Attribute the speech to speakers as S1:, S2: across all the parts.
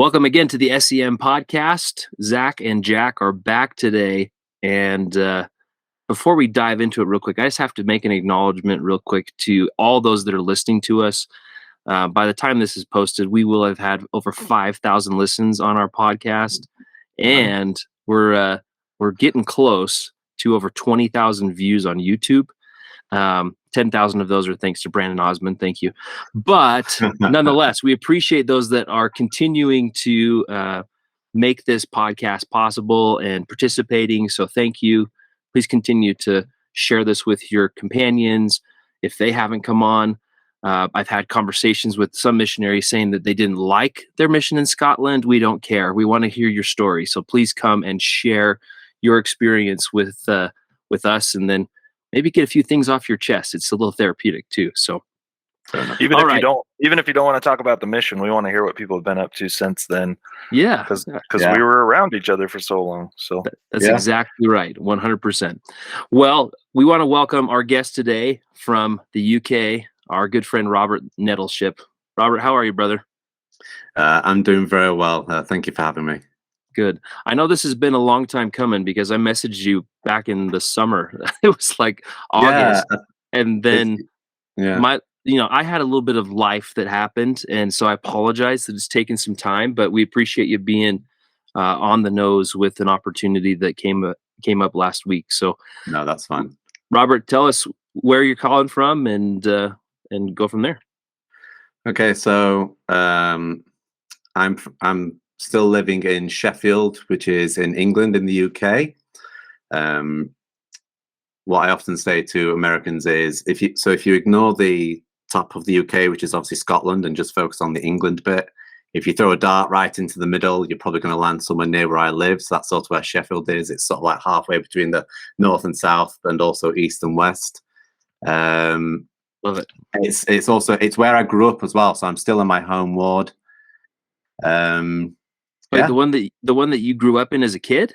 S1: Welcome again to the S.E.M podcast. Zach and Jack are back today. And before we dive into it real quick, I just have to make an acknowledgement real quick to all those that are listening to us. By the time this is posted, we will have had over 5,000 listens on our podcast. And we're getting close to over 20,000 views on YouTube. 10,000 of those are thanks to Brandon Osmond. Thank you. But nonetheless, we appreciate those that are continuing to make this podcast possible and participating. So thank you. Please continue to share this with your companions. If they haven't come on, I've had conversations with some missionaries saying that they didn't like their mission in Scotland. We don't care. We want to hear your story. So please come and share your experience with us, and then maybe get a few things off your chest. It's a little therapeutic too. So
S2: even if you don't want to talk about the mission, we want to hear what people have been up to since then.
S1: Yeah.
S2: Because we were around each other for so long. So
S1: that's exactly right. 100%. Well, we want to welcome our guest today from the UK, our good friend, Robert Nettleship. Robert, how are you, brother?
S3: I'm doing very well. Thank you for having me.
S1: Good. I know this has been a long time coming because I messaged you back in the summer. It was like August. And then I had a little bit of life that happened. And so I apologize that it's taken some time, but we appreciate you being on the nose with an opportunity that came up last week. So
S3: no, that's fine.
S1: Robert, tell us where you're calling from and go from there.
S3: Okay. So I'm still living in Sheffield, which is in England in the UK. What I often say to Americans is, if you ignore the top of the UK, which is obviously Scotland, and just focus on the England bit, if you throw a dart right into the middle, you're probably going to land somewhere near where I live. So that's sort of where Sheffield is. It's sort of like halfway between the north and south, and also east and west.
S1: Love it.
S3: It's where I grew up as well. So I'm still in my home ward.
S1: Wait, the one that you grew up in as a kid?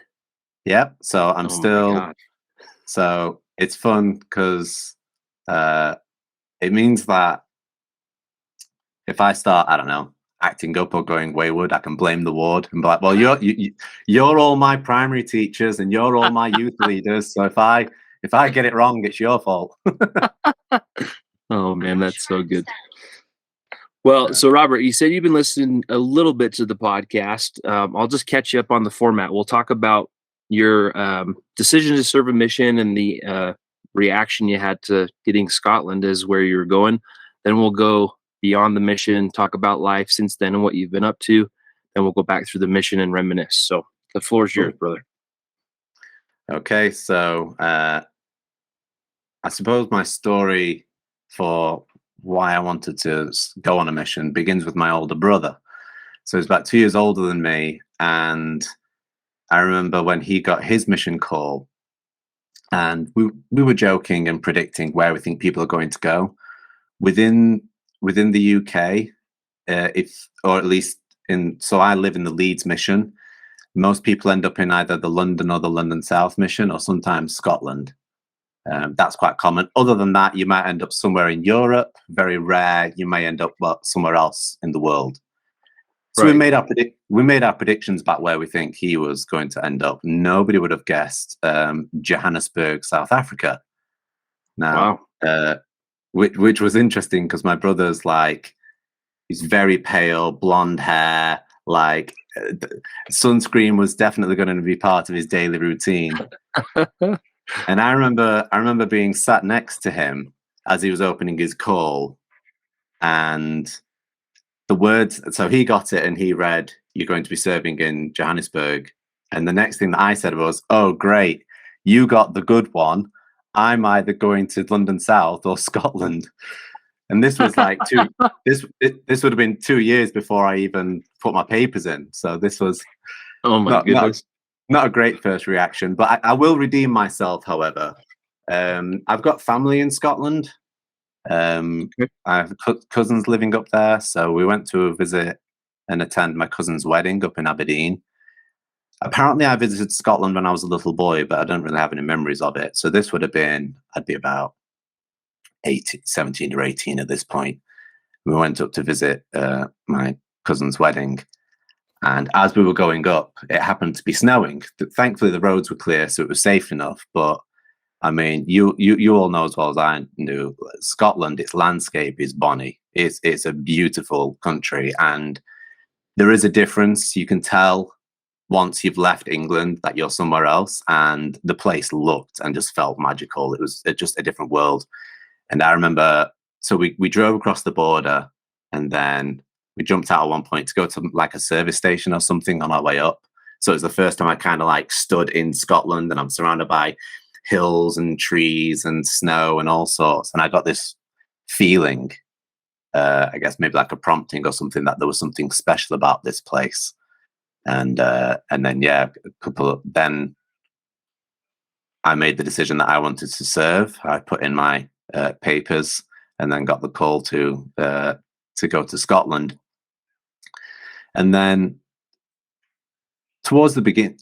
S3: Yeah. So I'm still. So it's fun because it means that if I start, I don't know, acting up or going wayward, I can blame the ward and be like, "Well, you're all my primary teachers and you're all my youth leaders. So if I get it wrong, it's your fault."
S1: Oh man, that's so good. Well, so Robert, you said you've been listening a little bit to the podcast. I'll just catch you up on the format. We'll talk about your decision to serve a mission and the reaction you had to getting Scotland as where you were going. Then we'll go beyond the mission, talk about life since then and what you've been up to. Then we'll go back through the mission and reminisce. So the floor is yours, brother.
S3: Okay, so I suppose my story for why I wanted to go on a mission begins with my older brother. So he's about 2 years older than me, and I remember when he got his mission call, and we were joking and predicting where we think people are going to go within the UK. So I live in the Leeds mission. Most people end up in either the London or the London South mission, or sometimes Scotland. That's quite common. Other than that, you might end up somewhere in Europe. Very rare, you may end up somewhere else in the world. So right. we made our predictions about where we think he was going to end up. Nobody would have guessed Johannesburg, South Africa. Now, wow. Which was interesting because my brother's he's very pale, blonde hair. Sunscreen was definitely going to be part of his daily routine. And I remember being sat next to him as he was opening his call, and the words. So he got it and he read, "You're going to be serving in Johannesburg." And the next thing that I said was, "Oh, great! You got the good one. I'm either going to London South or Scotland." And this was this would have been 2 years before I even put my papers in. So this was
S1: goodness.
S3: Not a great first reaction, but I will redeem myself, however. I've got family in Scotland. I have cousins living up there, so we went to visit and attend my cousin's wedding up in Aberdeen. Apparently, I visited Scotland when I was a little boy, but I don't really have any memories of it. So this would have been, I'd be about 17 or 18 at this point. We went up to visit my cousin's wedding. And as we were going up, it happened to be snowing. Thankfully, the roads were clear, so it was safe enough. But I mean, you all know as well as I do, Scotland, its landscape is bonny. It's a beautiful country, and there is a difference. You can tell once you've left England that you're somewhere else, and the place looked and just felt magical. It was just a different world. And I remember, so we drove across the border, and then we jumped out at one point to go to like a service station or something on our way up. So it was the first time I kind of like stood in Scotland, and I'm surrounded by hills and trees and snow and all sorts. And I got this feeling, I guess maybe like a prompting or something, that there was something special about this place. And then then I made the decision that I wanted to serve. I put in my papers, and then got the call to go to Scotland. And then towards the beginning,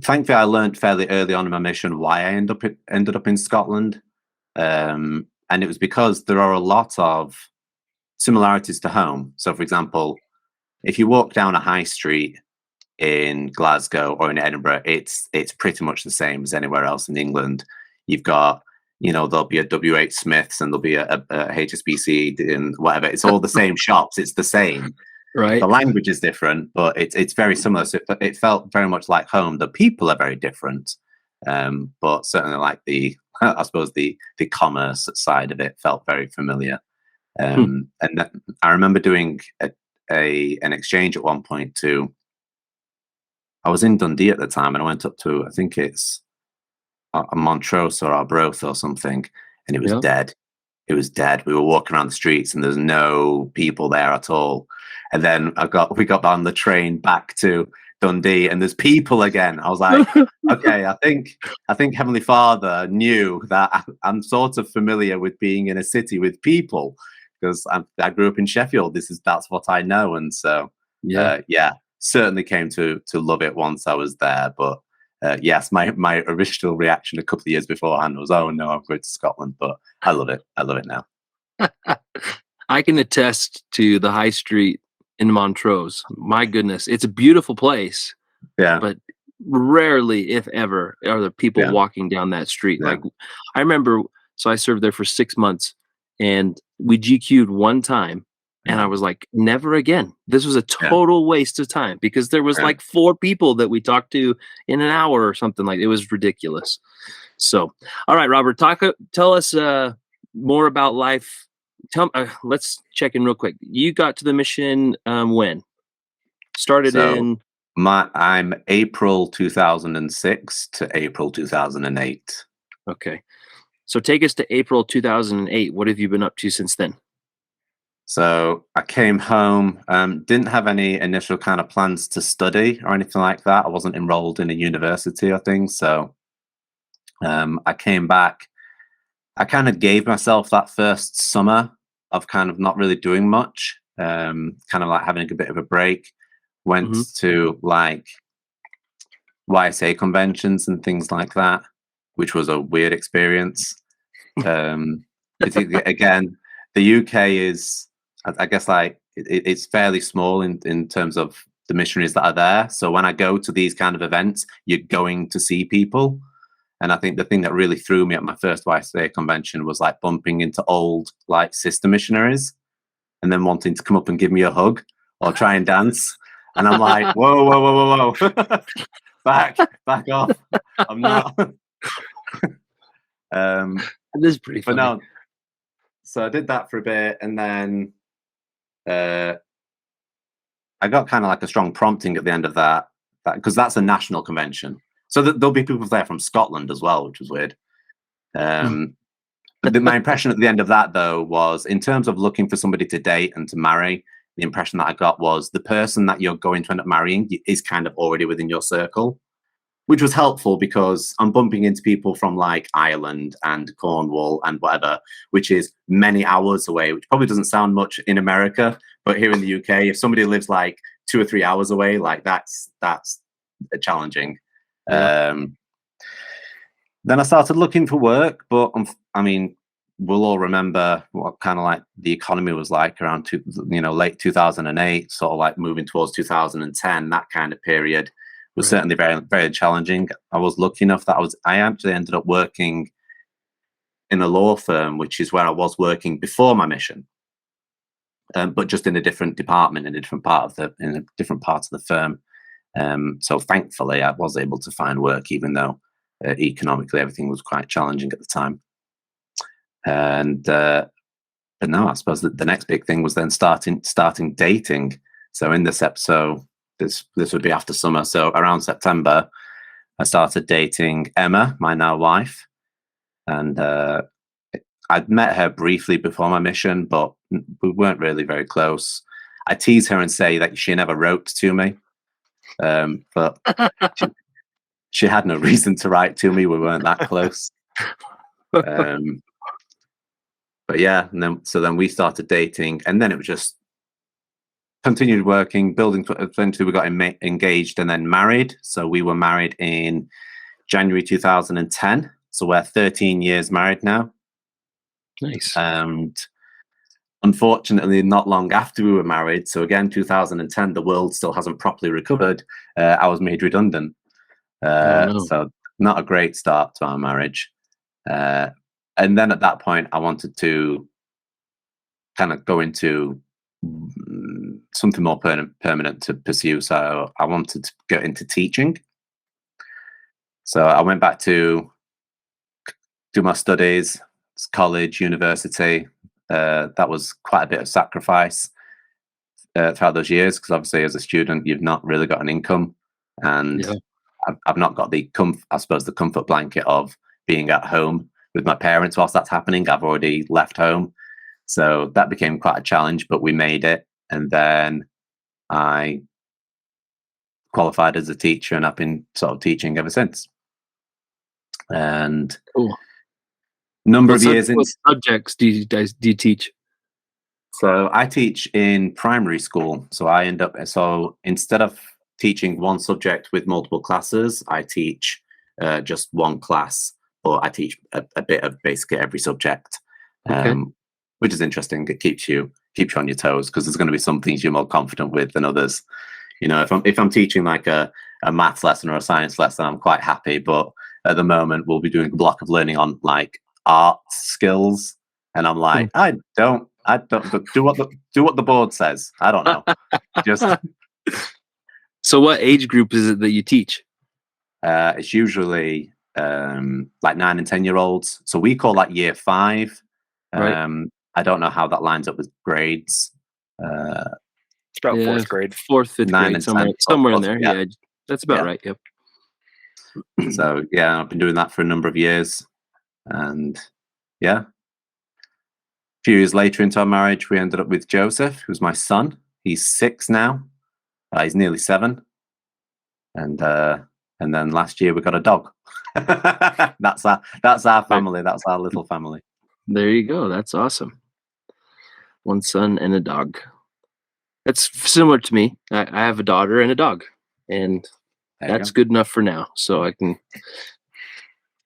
S3: thankfully, I learned fairly early on in my mission why I ended up in Scotland, and it was because there are a lot of similarities to home. So, for example, if you walk down a high street in Glasgow or in Edinburgh, it's pretty much the same as anywhere else in England. You've got, there'll be a WH Smith's and there'll be a HSBC and whatever. It's all the same shops. It's the same.
S1: Right.
S3: The language is different, but it's very similar. So it felt very much like home. The people are very different, but certainly like I suppose the commerce side of it felt very familiar. And I remember doing an exchange at one point too. I was in Dundee at the time, and I went up to, I think it's a Montrose or Arbroath or something, and it was dead. It was dead. We were walking around the streets, and there's no people there at all. And then we got on the train back to Dundee, and there's people again. I was like, okay, I think Heavenly Father knew that I'm sort of familiar with being in a city with people, because I grew up in Sheffield. That's what I know, and so certainly came to love it once I was there. But yes, my original reaction a couple of years beforehand was, oh no, I'm going to Scotland. But I love it. I love it now.
S1: I can attest to the high street in Montrose. My goodness, it's a beautiful place.
S3: Yeah.
S1: But rarely, if ever, are there people walking down that street.
S3: Yeah.
S1: Like, I remember, so I served there for 6 months, and we GQ'd one time. And I was like, never again. This was a total waste of time, because there was like 4 people that we talked to in an hour or something. Like, it was ridiculous. So, all right, Robert, tell us more about life. Let's check in real quick. You got to the mission when?
S3: I'm April 2006 to April 2008.
S1: Okay. So take us to April 2008. What have you been up to since then?
S3: So I came home, didn't have any initial kind of plans to study or anything like that. I wasn't enrolled in a university or things. So I came back. I kind of gave myself that first summer of kind of not really doing much, kind of like having a bit of a break. Went to like YSA conventions and things like that, which was a weird experience. Again, the UK is, I guess, like it's fairly small in terms of the missionaries that are there. So when I go to these kind of events, you're going to see people. And I think the thing that really threw me at my first YSA convention was like bumping into old like sister missionaries and then wanting to come up and give me a hug or try and dance. And I'm like, whoa, whoa, whoa, whoa, whoa. back off. I'm not.
S1: It is pretty funny.
S3: But no, so I did that for a bit, and then I got kind of like a strong prompting at the end of that because that's a national convention. So there'll be people there from Scotland as well, which was weird. But my impression at the end of that, though, was in terms of looking for somebody to date and to marry, the impression that I got was the person that you're going to end up marrying is kind of already within your circle, which was helpful because I'm bumping into people from like Ireland and Cornwall and whatever, which is many hours away, which probably doesn't sound much in America, but here in the UK, if somebody lives like 2 or 3 hours away, like that's challenging.
S1: Yeah.
S3: Then I started looking for work, but I mean, we'll all remember what kind of like the economy was like around late 2008, sort of like moving towards 2010. That kind of period was certainly very, very challenging. I was lucky enough that I actually ended up working in a law firm, which is where I was working before my mission, but just in a different department, in a different part of the firm. So thankfully, I was able to find work, even though economically everything was quite challenging at the time. And but no, I suppose that the next big thing was then starting dating. So in this episode, this would be after summer. So around September, I started dating Emma, my now wife, and I'd met her briefly before my mission, but we weren't really very close. I tease her and say that she never wrote to me, but she had no reason to write to me. We weren't that close. But yeah, and then we started dating, and then it was just continued working, building. Eventually, we got engaged and then married. So we were married in January 2010. So we're 13 years married now.
S1: Nice.
S3: And unfortunately, not long after we were married, so again 2010, the world still hasn't properly recovered. I was made redundant. So not a great start to our marriage. And then at that point, I wanted to kind of go into something more permanent to pursue. So I wanted to get into teaching. So I went back to do my studies, college, university. That was quite a bit of sacrifice throughout those years, because obviously as a student, you've not really got an income. And I've not got the comfort blanket of being at home with my parents whilst that's happening. I've already left home. So that became quite a challenge, but we made it. And then I qualified as a teacher, and I've been sort of teaching ever since. And number of years in.
S1: What subjects do you teach?
S3: So I teach in primary school. So instead of teaching one subject with multiple classes, I teach just one class, or I teach a bit of basically every subject, which is interesting. It keeps you on your toes, because there's going to be some things you're more confident with than others. You know, if I'm teaching like a maths lesson or a science lesson, I'm quite happy. But at the moment, we'll be doing a block of learning on like art skills, and I'm like, I don't do what the board says. I don't know. Just.
S1: So what age group is it that you teach?
S3: It's usually like 9 and 10-year-olds. So we call that year 5. I don't know how that lines up with grades.
S2: It's about 4th grade.
S1: 4th, 5th grade, somewhere in there. Yeah, that's about right. Yep.
S3: So yeah, I've been doing that for a number of years, and yeah. A few years later into our marriage, we ended up with Joseph, who's my son. He's 6 now. He's nearly 7, and then last year we got a dog. That's our family. That's our little family.
S1: There you go. That's awesome. 1 son and a dog. That's similar to me. I have a daughter and a dog, and that's good enough for now. So I can.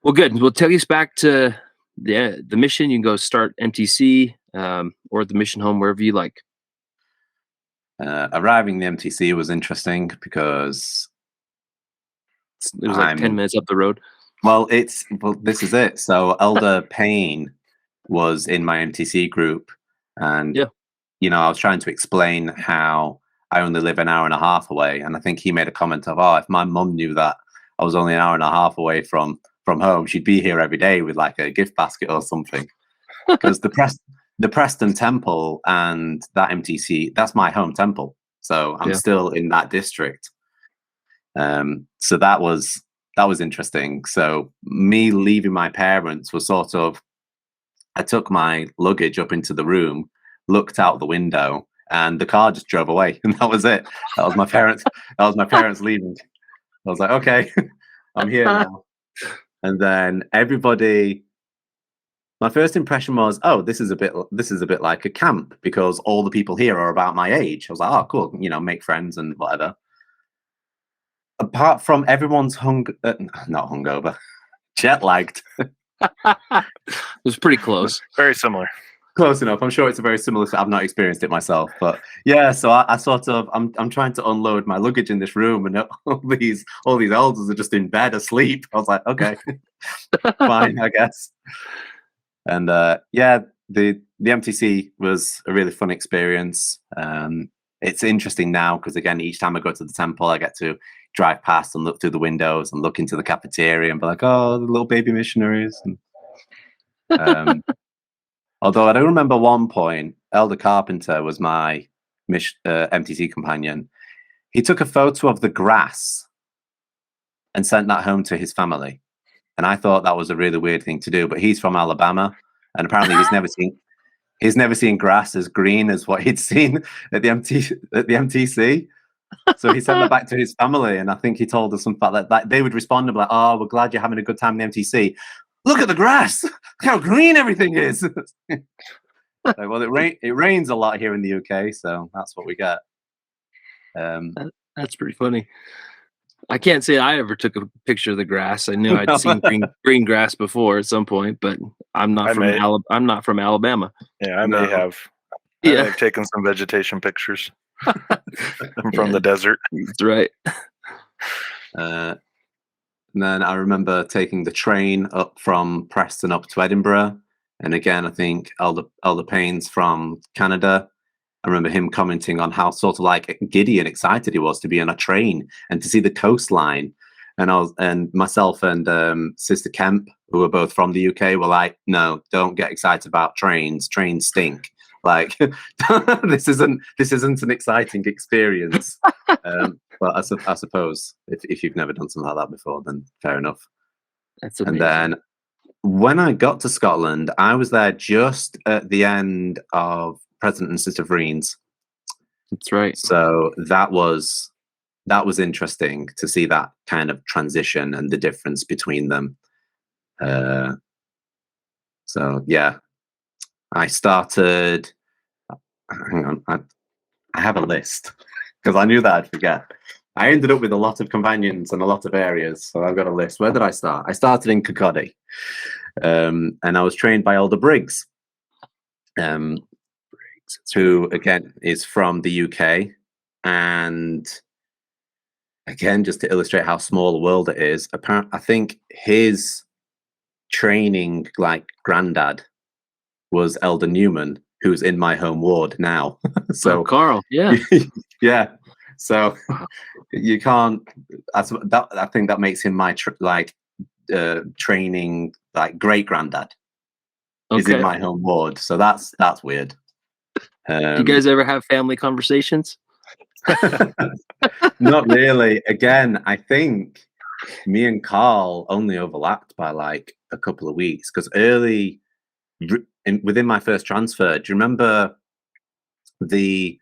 S1: Well, good. We'll take us back to the mission. You can go start MTC or the mission home, wherever you like.
S3: Arriving the MTC was interesting because
S1: it was like 10 minutes up the road.
S3: Well, this is it. So Elder Payne was in my MTC group, and I was trying to explain how I only live an hour and a half away, and I think he made a comment of, if my mum knew that I was only an hour and a half away from home, she'd be here every day with like a gift basket or something. Because the Preston Temple and that MTC, that's my home temple. So I'm still in that district. So that was interesting. So me leaving my parents was sort of, I took my luggage up into the room, looked out the window, and the car just drove away. And that was it. That was my parents leaving. I was like, okay, I'm here now. And then my first impression was, this is a bit like a camp, because all the people here are about my age. I was like, oh, cool, make friends and whatever. Apart from everyone's not hungover, jet lagged.
S1: It was pretty close.
S2: Very similar.
S3: Close enough. I'm sure it's a very similar. I've not experienced it myself, but yeah. So I sort of I'm trying to unload my luggage in this room, and all these elders are just in bed asleep. I was like, okay, fine, I guess. And yeah, the MTC was a really fun experience. It's interesting now because again, each time I go to the temple, I get to drive past and look through the windows and look into the cafeteria and be like, oh, the little baby missionaries. And, although I do remember one point, Elder Carpenter was my MTC companion. He took a photo of the grass and sent that home to his family. And I thought that was a really weird thing to do, but he's from Alabama, and apparently he's never seen grass as green as what he'd seen at the MTC. So he sent that back to his family, and I think he told us something like that. They would respond and be like, "Oh, we're glad you're having a good time in the MTC. Look at the grass! Look how green everything is." Like, well, it rains a lot here in the UK, so that's what we get.
S1: That's pretty funny. I can't say I ever took a picture of the grass. I knew I'd seen green grass before at some point, but I'm not from Alabama.
S2: Yeah, I may have. I've taken some vegetation pictures from the desert.
S1: That's right.
S3: And then I remember taking the train up from Preston up to Edinburgh. And again, I think Elder Payne's from Canada. I remember him commenting on how sort of like giddy and excited he was to be on a train and to see the coastline. And myself and Sister Kemp, who were both from the UK, were like, "No, don't get excited about trains. Trains stink. Like this isn't an exciting experience." But I suppose if you've never done something like that before, then fair enough.
S1: That's amazing.
S3: And then when I got to Scotland, I was there just at the end of President and Sister Vereen's.
S1: That's right.
S3: So that was interesting to see that kind of transition and the difference between them. So yeah, I started. Hang on, I have a list because I knew that I'd forget. I ended up with a lot of companions and a lot of areas, so I've got a list. Where did I start? I started in Kirkcaldy, and I was trained by Elder Briggs, who again is from the UK, and again, just to illustrate how small the world it is, I think his training like granddad was Elder Newman, who's in my home ward now. So
S1: Carl, yeah.
S3: Yeah. So you can't. I think that makes him my training like great granddad. Is in my home ward, so that's weird.
S1: Do you guys ever have family conversations?
S3: Not really. Again, I think me and Carl only overlapped by like a couple of weeks because within my first transfer, do you remember the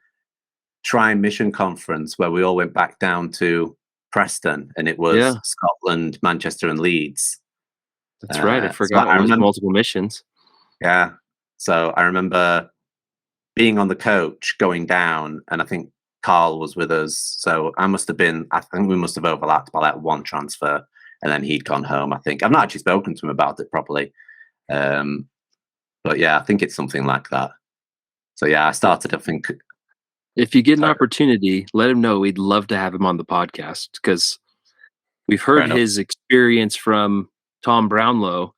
S3: Tri-Mission Conference where we all went back down to Preston and it was Scotland, Manchester and Leeds?
S1: That's right. I forgot there was multiple missions.
S3: Yeah. So I remember being on the coach going down, and I think Carl was with us. So I think we must have overlapped by like one transfer, and then he'd gone home. I think I've not actually spoken to him about it properly. But yeah, I think it's something like that. So yeah, I started, I think.
S1: If you get an opportunity, let him know. We'd love to have him on the podcast because we've heard his experience from Tom Brownlow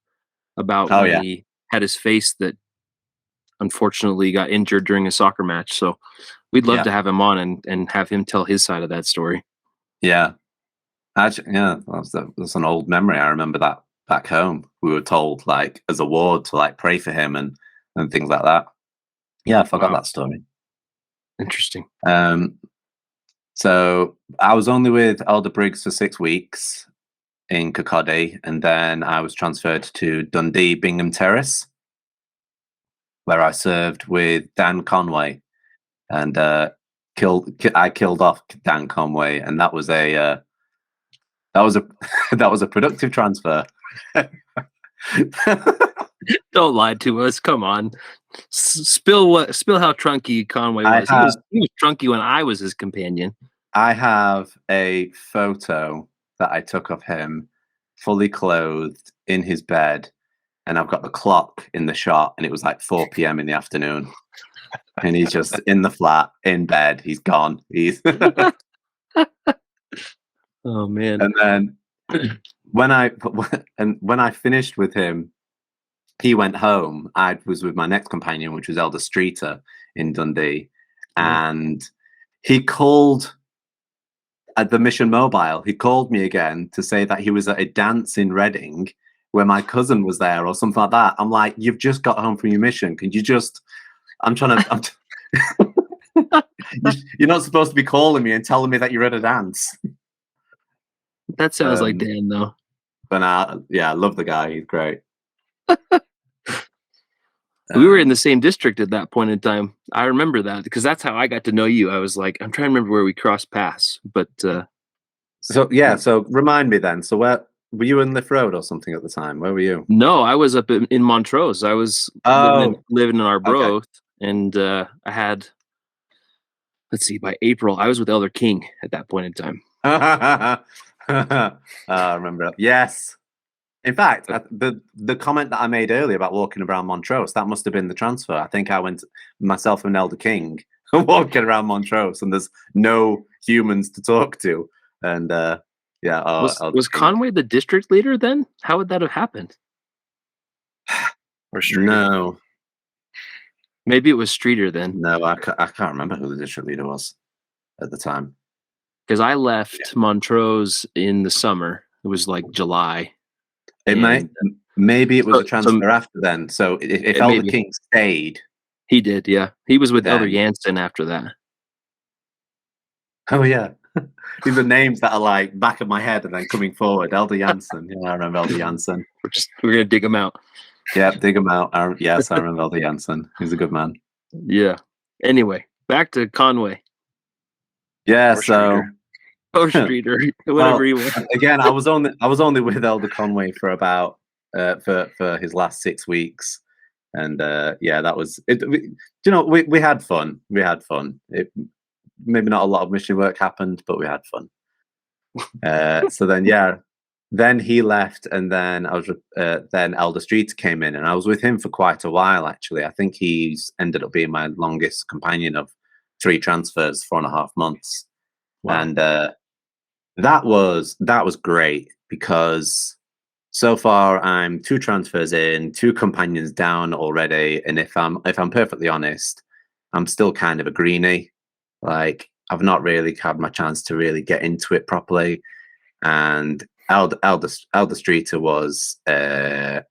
S1: about when he had his face that unfortunately got injured during a soccer match. So we'd love to have him on and have him tell his side of that story.
S3: Yeah. Actually, yeah, that's an old memory. I remember that back home. We were told like as a ward to like pray for him and things like that. Yeah, I forgot that story.
S1: Interesting.
S3: So I was only with Elder Briggs for 6 weeks in Kirkcaldy, and then I was transferred to Dundee Bingham Terrace, where I served with Dan Conway, and I killed off Dan Conway, and that was a productive transfer.
S1: Don't lie to us. Come on. Spill how trunky Conway was. He was trunky when I was his companion.
S3: I have a photo that I took of him fully clothed in his bed and I've got the clock in the shot, and it was like 4 p.m. in the afternoon, and he's just in the flat, in bed. He's gone. He's
S1: Oh man.
S3: And then when I finished with him, he went home. I was with my next companion, which was Elder Streeter in Dundee, and he called at the Mission Mobile. He called me again to say that he was at a dance in Reading where my cousin was there or something like that. I'm like, you've just got home from your mission. Can you just? I'm trying to. You're not supposed to be calling me and telling me that you're at a dance.
S1: That sounds like Dan, though.
S3: But I love the guy. He's great.
S1: We were in the same district at that point in time. I remember that because that's how I got to know you. I was like, I'm trying to remember where we crossed paths, but
S3: So remind me then. So where were you in Liff Road or something at the time? Where were you?
S1: No, I was up in Montrose. I was living in Arbroath, and I had, let's see, by April, I was with Elder King at that point in time.
S3: I remember. Yes. In fact, the comment that I made earlier about walking around Montrose, that must have been the transfer. I think I went myself and Elder King walking around Montrose, and there's no humans to talk to. And
S1: was Conway the district leader then? How would that have happened?
S2: Or Streeter?
S3: No,
S1: maybe it was Streeter then.
S3: No, I can't remember who the district leader was at the time.
S1: Because I left Montrose in the summer. It was like July.
S3: Maybe it was a transfer after then. So if Elder King stayed,
S1: he did. Yeah, he was with Elder Jansen after that.
S3: Oh yeah, these are names that are like back of my head and then coming forward. Elder Jansen. Yeah, I remember Elder Jansen.
S1: We're gonna dig him out.
S3: Yeah, dig him out. Yes, I remember Elder Jansen. He's a good man.
S1: Yeah. Anyway, back to Conway.
S3: Yeah.
S1: Streeter, whatever he was.
S3: Again, I was only with Elder Conway for about for his last 6 weeks, and that was it. We had fun. We had fun. Maybe not a lot of mission work happened, but we had fun. So then he left, and then then Elder Streeter came in, and I was with him for quite a while. Actually, I think he's ended up being my longest companion of 3 transfers, 4.5 months. Wow. And that was great because so far I'm 2 transfers in, 2 companions down already, and if I'm perfectly honest, I'm still kind of a greenie. Like, I've not really had my chance to really get into it properly. And Elder Streeter was in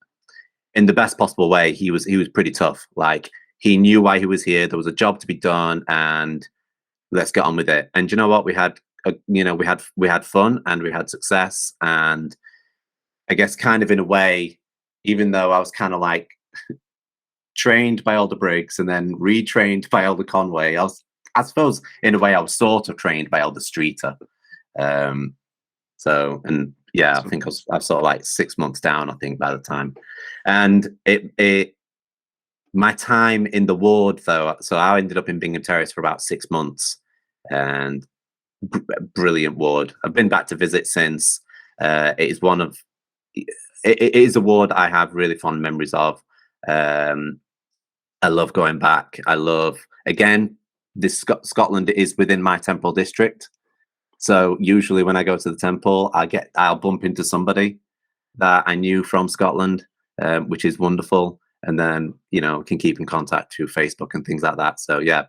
S3: the best possible way. He was pretty tough. Like, he knew why he was here. There was a job to be done, and let's get on with it. And you know what? We had fun, and we had success. And I guess kind of in a way, even though I was kind of like trained by Elder Briggs and then retrained by Elder Conway, I suppose in a way I was sort of trained by Elder Streeter. I think I was sort of like 6 months down, I think, by the time. And my time in the ward, though, so I ended up in Bingham Terrace for about 6 months, and brilliant ward. I've been back to visit since. It is a ward I have really fond memories of. I love going back. I love, again, this Scotland is within my temple district. So usually when I go to the temple, I'll bump into somebody that I knew from Scotland, which is wonderful. And then, can keep in contact through Facebook and things like that. So yeah,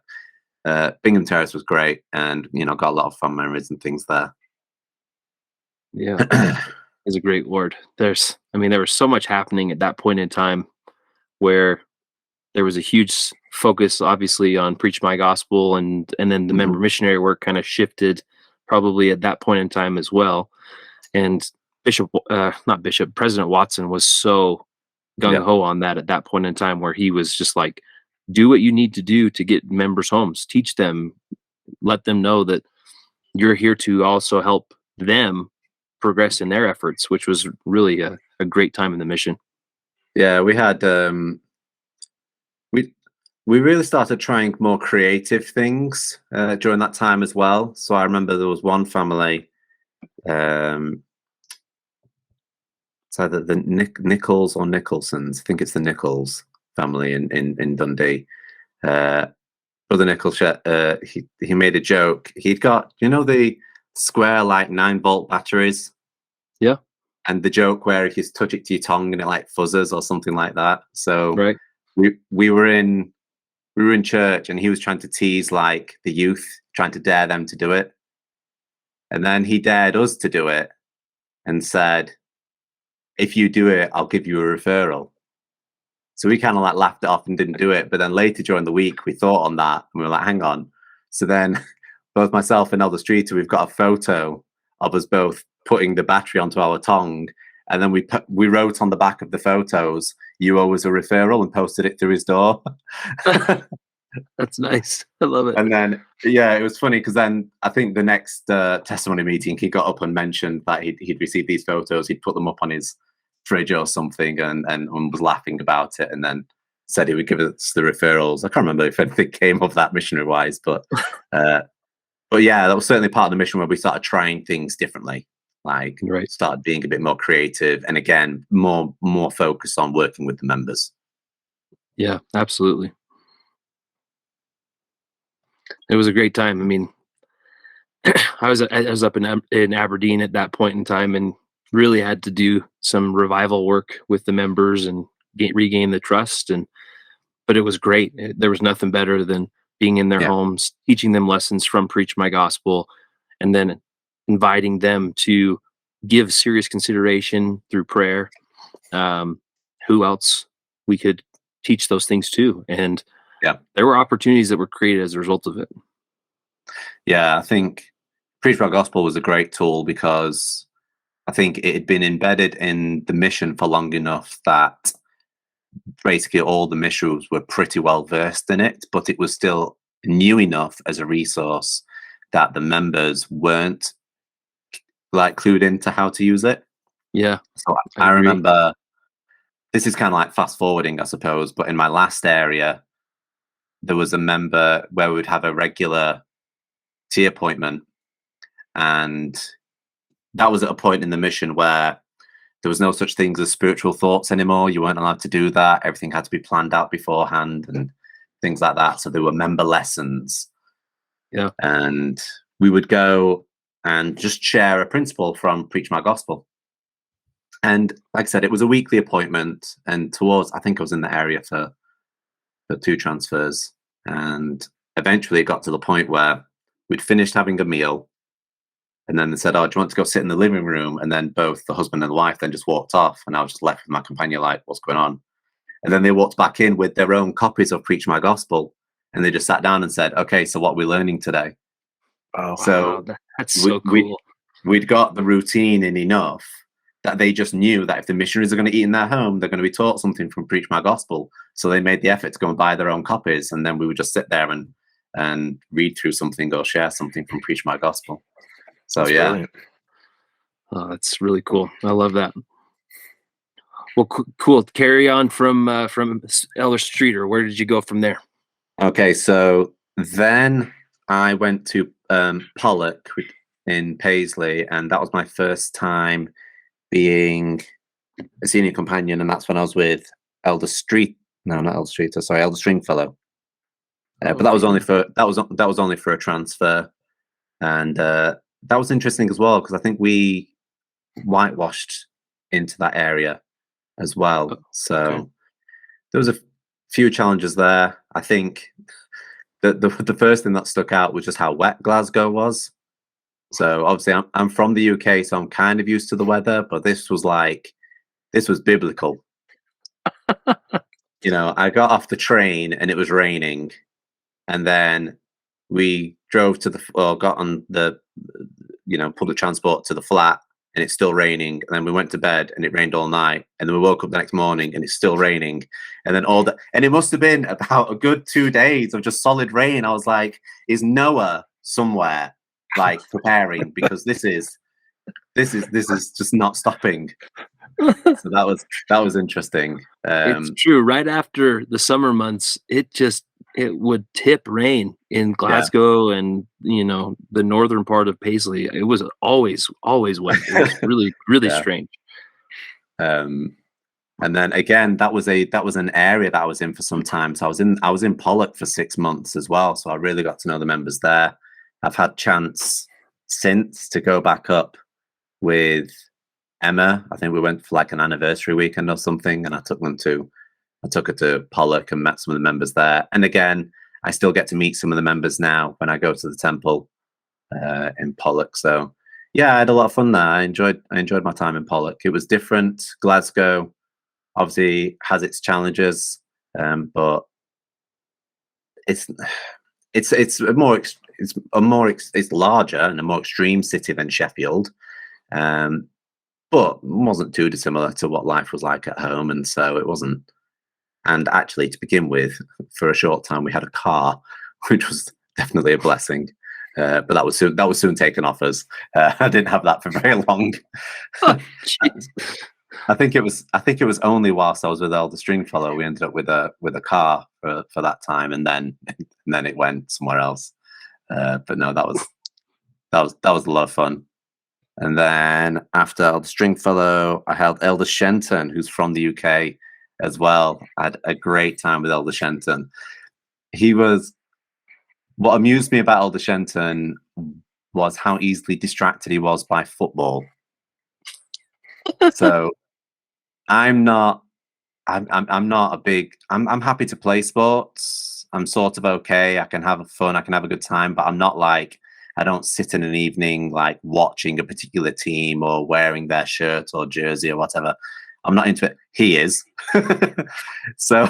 S3: Bingham Terrace was great, and got a lot of fun memories and things there.
S1: Yeah, it's a great ward. There was so much happening at that point in time where there was a huge focus, obviously, on Preach My Gospel, and then the member missionary work kind of shifted probably at that point in time as well. And President Watson was so gung-ho on that at that point in time, where he was just like, do what you need to do to get members homes, teach them, let them know that you're here to also help them progress in their efforts, which was really a great time in the mission.
S3: Yeah, we had we really started trying more creative things during that time as well. So I remember there was one family, it's either the Nichols or Nicholsons. I think it's the Nichols family in Dundee. Brother Nettleship, he made a joke. He'd got, the square like 9-volt batteries.
S1: Yeah.
S3: And the joke where if you touch it to your tongue and it like fuzzes or something like that. So
S1: right.
S3: we were in church and he was trying to tease like the youth, trying to dare them to do it. And then he dared us to do it and said, if you do it, I'll give you a referral. So we kind of like laughed it off and didn't do it. But then later during the week, we thought on that and we were like, hang on. So then both myself and Elder Streeter, we've got a photo of us both putting the battery onto our tongue. And then we wrote on the back of the photos, you owe us a referral, and posted it through his door.
S1: That's nice. I love it.
S3: And then, yeah, it was funny because then I think the next testimony meeting, he got up and mentioned that he'd received these photos. He'd put them up on his fridge or something and was laughing about it, and then said he would give us the referrals. I can't remember if anything came of that missionary wise, but yeah, that was certainly part of the mission where we started trying things differently, like started being a bit more creative, and again, more focused on working with the members.
S1: Yeah, absolutely. It was a great time. I mean, I was up in Aberdeen at that point in time, and really had to do some revival work with the members and regain the trust. But it was great. There was nothing better than being in their homes, teaching them lessons from Preach My Gospel, and then inviting them to give serious consideration through prayer. Who else we could teach those things to? And there were opportunities that were created as a result of it.
S3: Yeah, I think Preach My Gospel was a great tool because I think it had been embedded in the mission for long enough that basically all the missionaries were pretty well versed in it, but it was still new enough as a resource that the members weren't like clued into how to use it.
S1: Yeah.
S3: So I remember, this is kind of like fast forwarding, I suppose, but in my last area, there was a member where we'd have a regular tea appointment, and that was at a point in the mission where there was no such things as spiritual thoughts anymore. You weren't allowed to do that. Everything had to be planned out beforehand and things like that. So there were member lessons.
S1: Yeah.
S3: And we would go and just share a principle from Preach My Gospel. And like I said, it was a weekly appointment. And I think I was in the area for 2 transfers. And eventually it got to the point where we'd finished having a meal. And then they said, oh, do you want to go sit in the living room? And then both the husband and the wife then just walked off. And I was just left with my companion like, what's going on? And then they walked back in with their own copies of Preach My Gospel. And they just sat down and said, okay, so what are we learning today?
S1: Oh,
S3: so
S1: wow, that's so cool.
S3: We'd got the routine in enough that they just knew that if the missionaries are going to eat in their home, they're going to be taught something from Preach My Gospel. So they made the effort to go and buy their own copies. And then we would just sit there and read through something or share something from Preach My Gospel. So that's brilliant.
S1: Oh, that's really cool. I love that. Well, cool. Carry on from Elder Streeter. Where did you go from there?
S3: Okay, so then I went to Pollock in Paisley, and that was my first time being a senior companion, and that's when I was with Elder Stringfellow. But that was only for a transfer, and that was interesting as well because I think we whitewashed into that area as well. So there was a few challenges there. I think the first thing that stuck out was just how wet Glasgow was. So obviously I'm from the UK, so I'm kind of used to the weather, but this was biblical. I got off the train and it was raining, and then we drove got on the public transport to the flat, and it's still raining, and then we went to bed and it rained all night, and then we woke up the next morning and it's still raining, and then and it must have been about a good 2 days of just solid rain. I was like, is Noah somewhere like preparing, because this is just not stopping. So that was interesting.
S1: It's true. Right after the summer months, it would tip rain in Glasgow and the northern part of Paisley. It was always wet. It was really, really strange.
S3: And then again, that was an area that I was in for some time. So I was in Pollock for 6 months as well. So I really got to know the members there. I've had chance since to go back up with Emma. I think we went for like an anniversary weekend or something, and I took her to Pollock and met some of the members there. And again, I still get to meet some of the members now when I go to the temple in Pollock. So yeah, I had a lot of fun there. I enjoyed my time in Pollock. It was different. Glasgow obviously has its challenges, but it's larger and a more extreme city than Sheffield, but wasn't too dissimilar to what life was like at home, and so it wasn't. And actually, to begin with, for a short time, we had a car, which was definitely a blessing. But that was soon taken off us. I didn't have that for very long.
S1: Oh,
S3: I think it was only whilst I was with Elder Stringfellow we ended up with a car for that time, and then it went somewhere else. But no, that was a lot of fun. And then after Elder Stringfellow, I held Elder Shenton, who's from the UK as well. I had a great time with Elder Shenton. What amused me about Elder Shenton was how easily distracted he was by football. So I'm not a big. I'm happy to play sports. I'm sort of okay. I can have fun. I can have a good time, but I'm not like. I don't sit in an evening like watching a particular team or wearing their shirt or jersey or whatever. I'm not into it. He is. So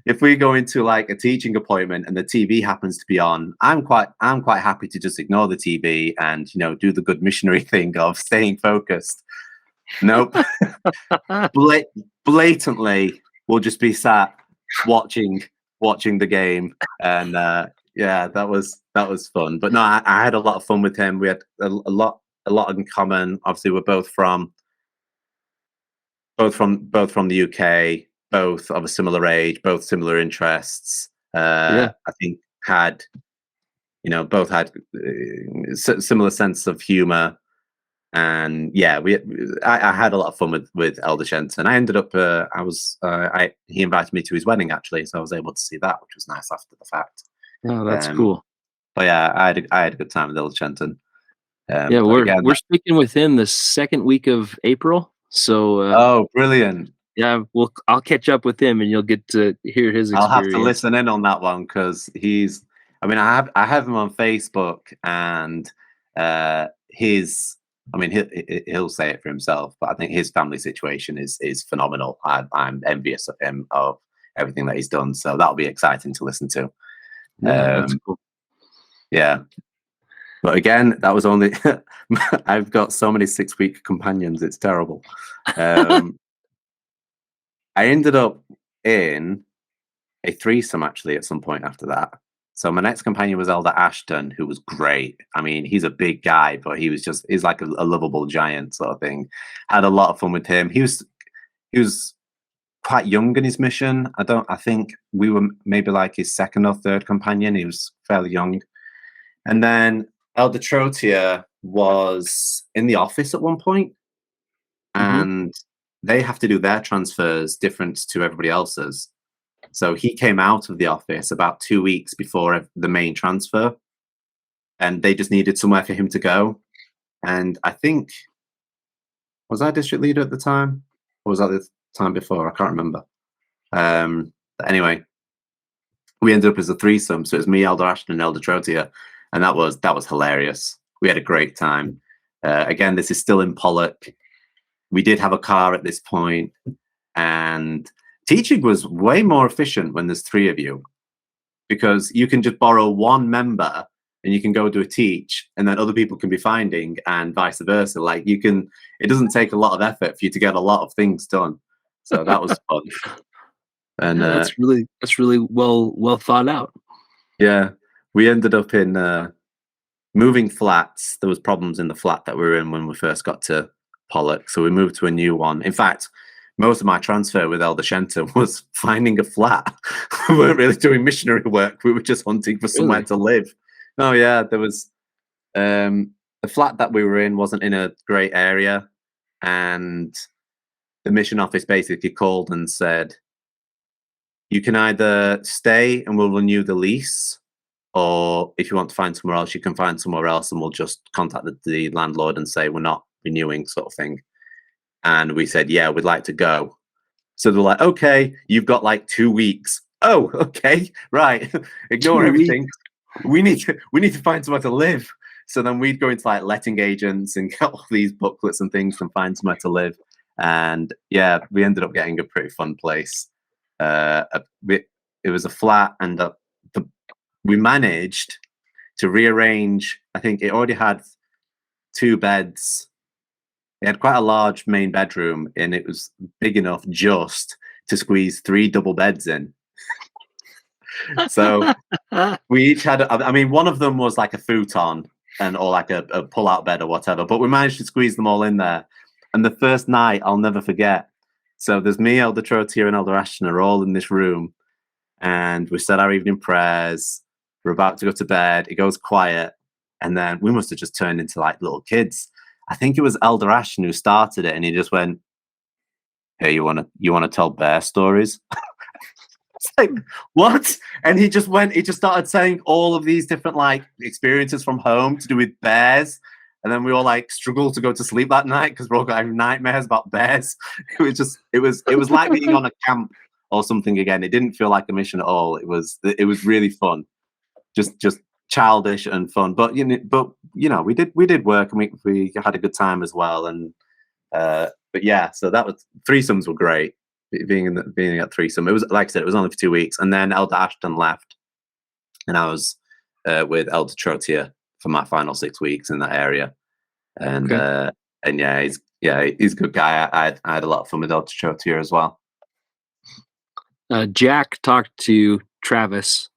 S3: if we go into like a teaching appointment and the TV happens to be on, I'm quite happy to just ignore the TV and do the good missionary thing of staying focused. Nope. Blatantly, we'll just be sat watching the game, and yeah, that was fun. But no, I had a lot of fun with him. We had a lot in common. Obviously, we're both from the UK, both of a similar age, both similar interests. I think both had similar sense of humor. And yeah, I had a lot of fun with Elder Shenton. I ended up, he invited me to his wedding actually, so I was able to see that, which was nice after the fact.
S1: Oh, that's cool.
S3: But yeah, I had a good time with Elder Shenton.
S1: Yeah, we're speaking with him the second week of April. So
S3: oh, brilliant!
S1: Yeah, I'll catch up with him, and you'll get to hear his experience.
S3: I'll have to listen in on that one because he's. I mean, I have him on Facebook, and he'll say it for himself, but I think his family situation is phenomenal. I'm envious of him of everything that he's done, so that'll be exciting to listen to.
S1: Yeah, that's cool.
S3: Yeah, but again, that was only. I've got so many 6-week companions; it's terrible. I ended up in a threesome actually at some point after that. So my next companion was Elder Ashton, who was great. I mean, he's a big guy, but he's like a lovable giant sort of thing. Had a lot of fun with him. He was quite young in his mission. I think we were maybe like his second or third companion. He was fairly young. And then Elder Trotia was in the office at one point, and they have to do their transfers different to everybody else's. So he came out of the office about 2 weeks before the main transfer, and they just needed somewhere for him to go. And I think, was I district leader at the time? Or was that the time before? I can't remember. But anyway, we ended up as a threesome. So it was me, Elder Ashton, and Elder Trotia. And that was hilarious. We had a great time. Again, this is still in Pollock. We did have a car at this point, and teaching was way more efficient when there's 3 of you, because you can just borrow one member and you can go do a teach, and then other people can be finding, and vice versa. Like it doesn't take a lot of effort for you to get a lot of things done. So that was fun. And
S1: yeah, that's really well thought out.
S3: Yeah, we ended up in moving flats. There was problems in the flat that we were in when we first got to Pollock, so we moved to a new one. In fact, most of my transfer with Elder Shenton was finding a flat. We weren't really doing missionary work. We were just hunting for somewhere to live. Oh yeah, there was the flat that we were in wasn't in a great area, and the mission office basically called and said, you can either stay and we'll renew the lease, or if you want to find somewhere else, you can find somewhere else and we'll just contact the landlord and say we're not renewing, sort of thing. And we said, yeah, we'd like to go. So they're like, okay, you've got like 2 weeks. Oh, okay, right. Ignore everything. We need to find somewhere to live. So then we'd go into like letting agents and get all these booklets and things and find somewhere to live. And yeah, we ended up getting a pretty fun place. It was a flat, and we managed to rearrange. I think it already had 2 beds. It had quite a large main bedroom, and it was big enough just to squeeze 3 double beds in. So we each had, I mean, one of them was like a futon or like a pull-out bed or whatever, but we managed to squeeze them all in there. And the first night, I'll never forget. So there's me, Elder Trotier, and Elder Ashton are all in this room, and we said our evening prayers. We're about to go to bed. It goes quiet, and then we must have just turned into like little kids. I think it was Elder Ashton who started it, and he just went, "Hey, you wanna tell bear stories?" It's like, what? And he just started saying all of these different like experiences from home to do with bears. And then we all like struggled to go to sleep that night because we're all got nightmares about bears. It was like being on a camp or something again. It didn't feel like a mission at all. It was really fun. Just childish and fun. But you know, we did work, and we had a good time as well. And but yeah, so that was, threesomes were great. Being at threesome, it was, like I said, it was only for 2 weeks, and then Elder Ashton left, and I was with Elder Trotier for my final 6 weeks in that area, and okay. And he's a good guy. I had a lot of fun with Elder Trotier as well.
S1: Jack talked to Travis.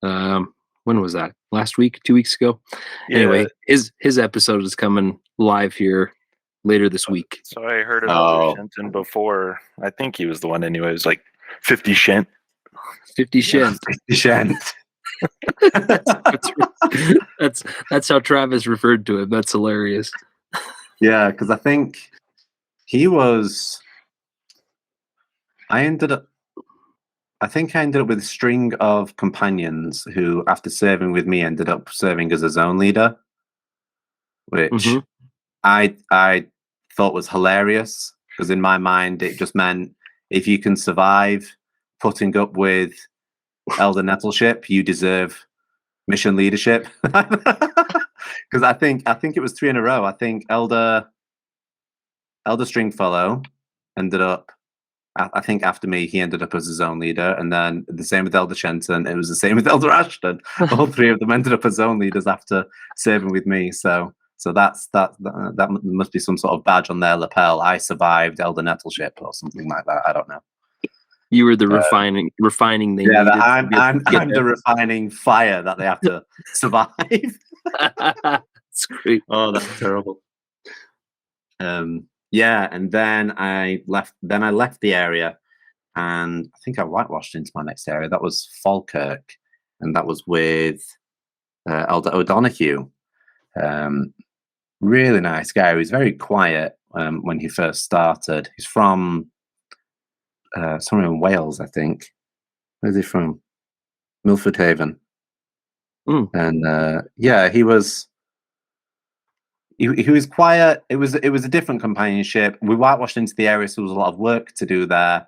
S1: When was that? Last week? 2 weeks ago? Yeah. Anyway, his episode is coming live here later this week.
S2: So I heard of Elder Shenton before. I think he was the one anyway. It was like 50 Shent.
S1: 50 Shent.
S3: 50 Shent.
S1: that's how Travis referred to him. That's hilarious.
S3: Yeah, because I think he was. I ended up with a string of companions who, after serving with me, ended up serving as a zone leader, which I thought was hilarious, because in my mind it just meant if you can survive putting up with Elder Nettleship, you deserve mission leadership. Because I think it was 3 in a row. I think Elder Stringfellow ended up, I think after me, he ended up as his own leader, and then the same with Elder Shenton. It was the same with Elder Ashton. All 3 of them ended up as zone leaders after serving with me. So that must be some sort of badge on their lapel. I survived Elder Nettleship or something like that. I don't know.
S1: You were the refining they
S3: needed.
S1: I'm
S3: the refining fire that they have to survive.
S1: That's great.
S3: Oh, that's terrible. Yeah, and then I left the area, and I think I whitewashed into my next area. That was Falkirk, and that was with Elder O'Donoghue. Really nice guy. He was very quiet when he first started. He's from somewhere in Wales, I think. Where's he from? Milford Haven. And yeah, he was quiet. It was a different companionship. We whitewashed into the area, so there was a lot of work to do there.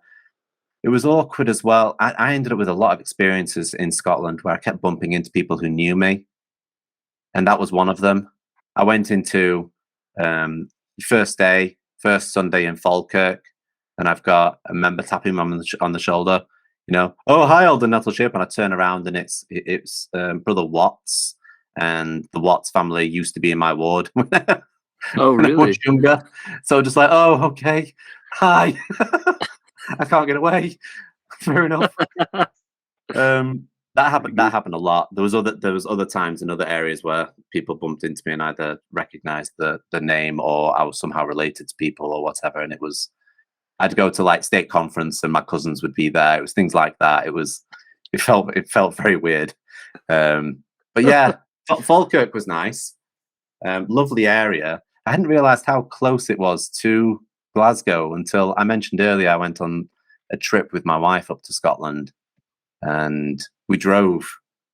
S3: It was awkward as well. I ended up with a lot of experiences in Scotland where I kept bumping into people who knew me, and that was one of them. I went into first Sunday in Falkirk, and I've got a member tapping me on the shoulder. You know, oh, hi, Elder Nettleship, and I turn around and it's Brother Watts, and the Watts family used to be in my ward.
S1: Oh, really?
S3: I was younger, so just like, oh, okay, hi. I can't get away. Fair enough. That happened a lot. There was other times in other areas where people bumped into me and either recognized the name or I was somehow related to people or whatever. And I'd go to like state conference and my cousins would be there. It was things like that. It felt very weird. But yeah, Falkirk was nice. Lovely area. I hadn't realized how close it was to Glasgow until I mentioned earlier. I went on a trip with my wife up to Scotland, and we drove.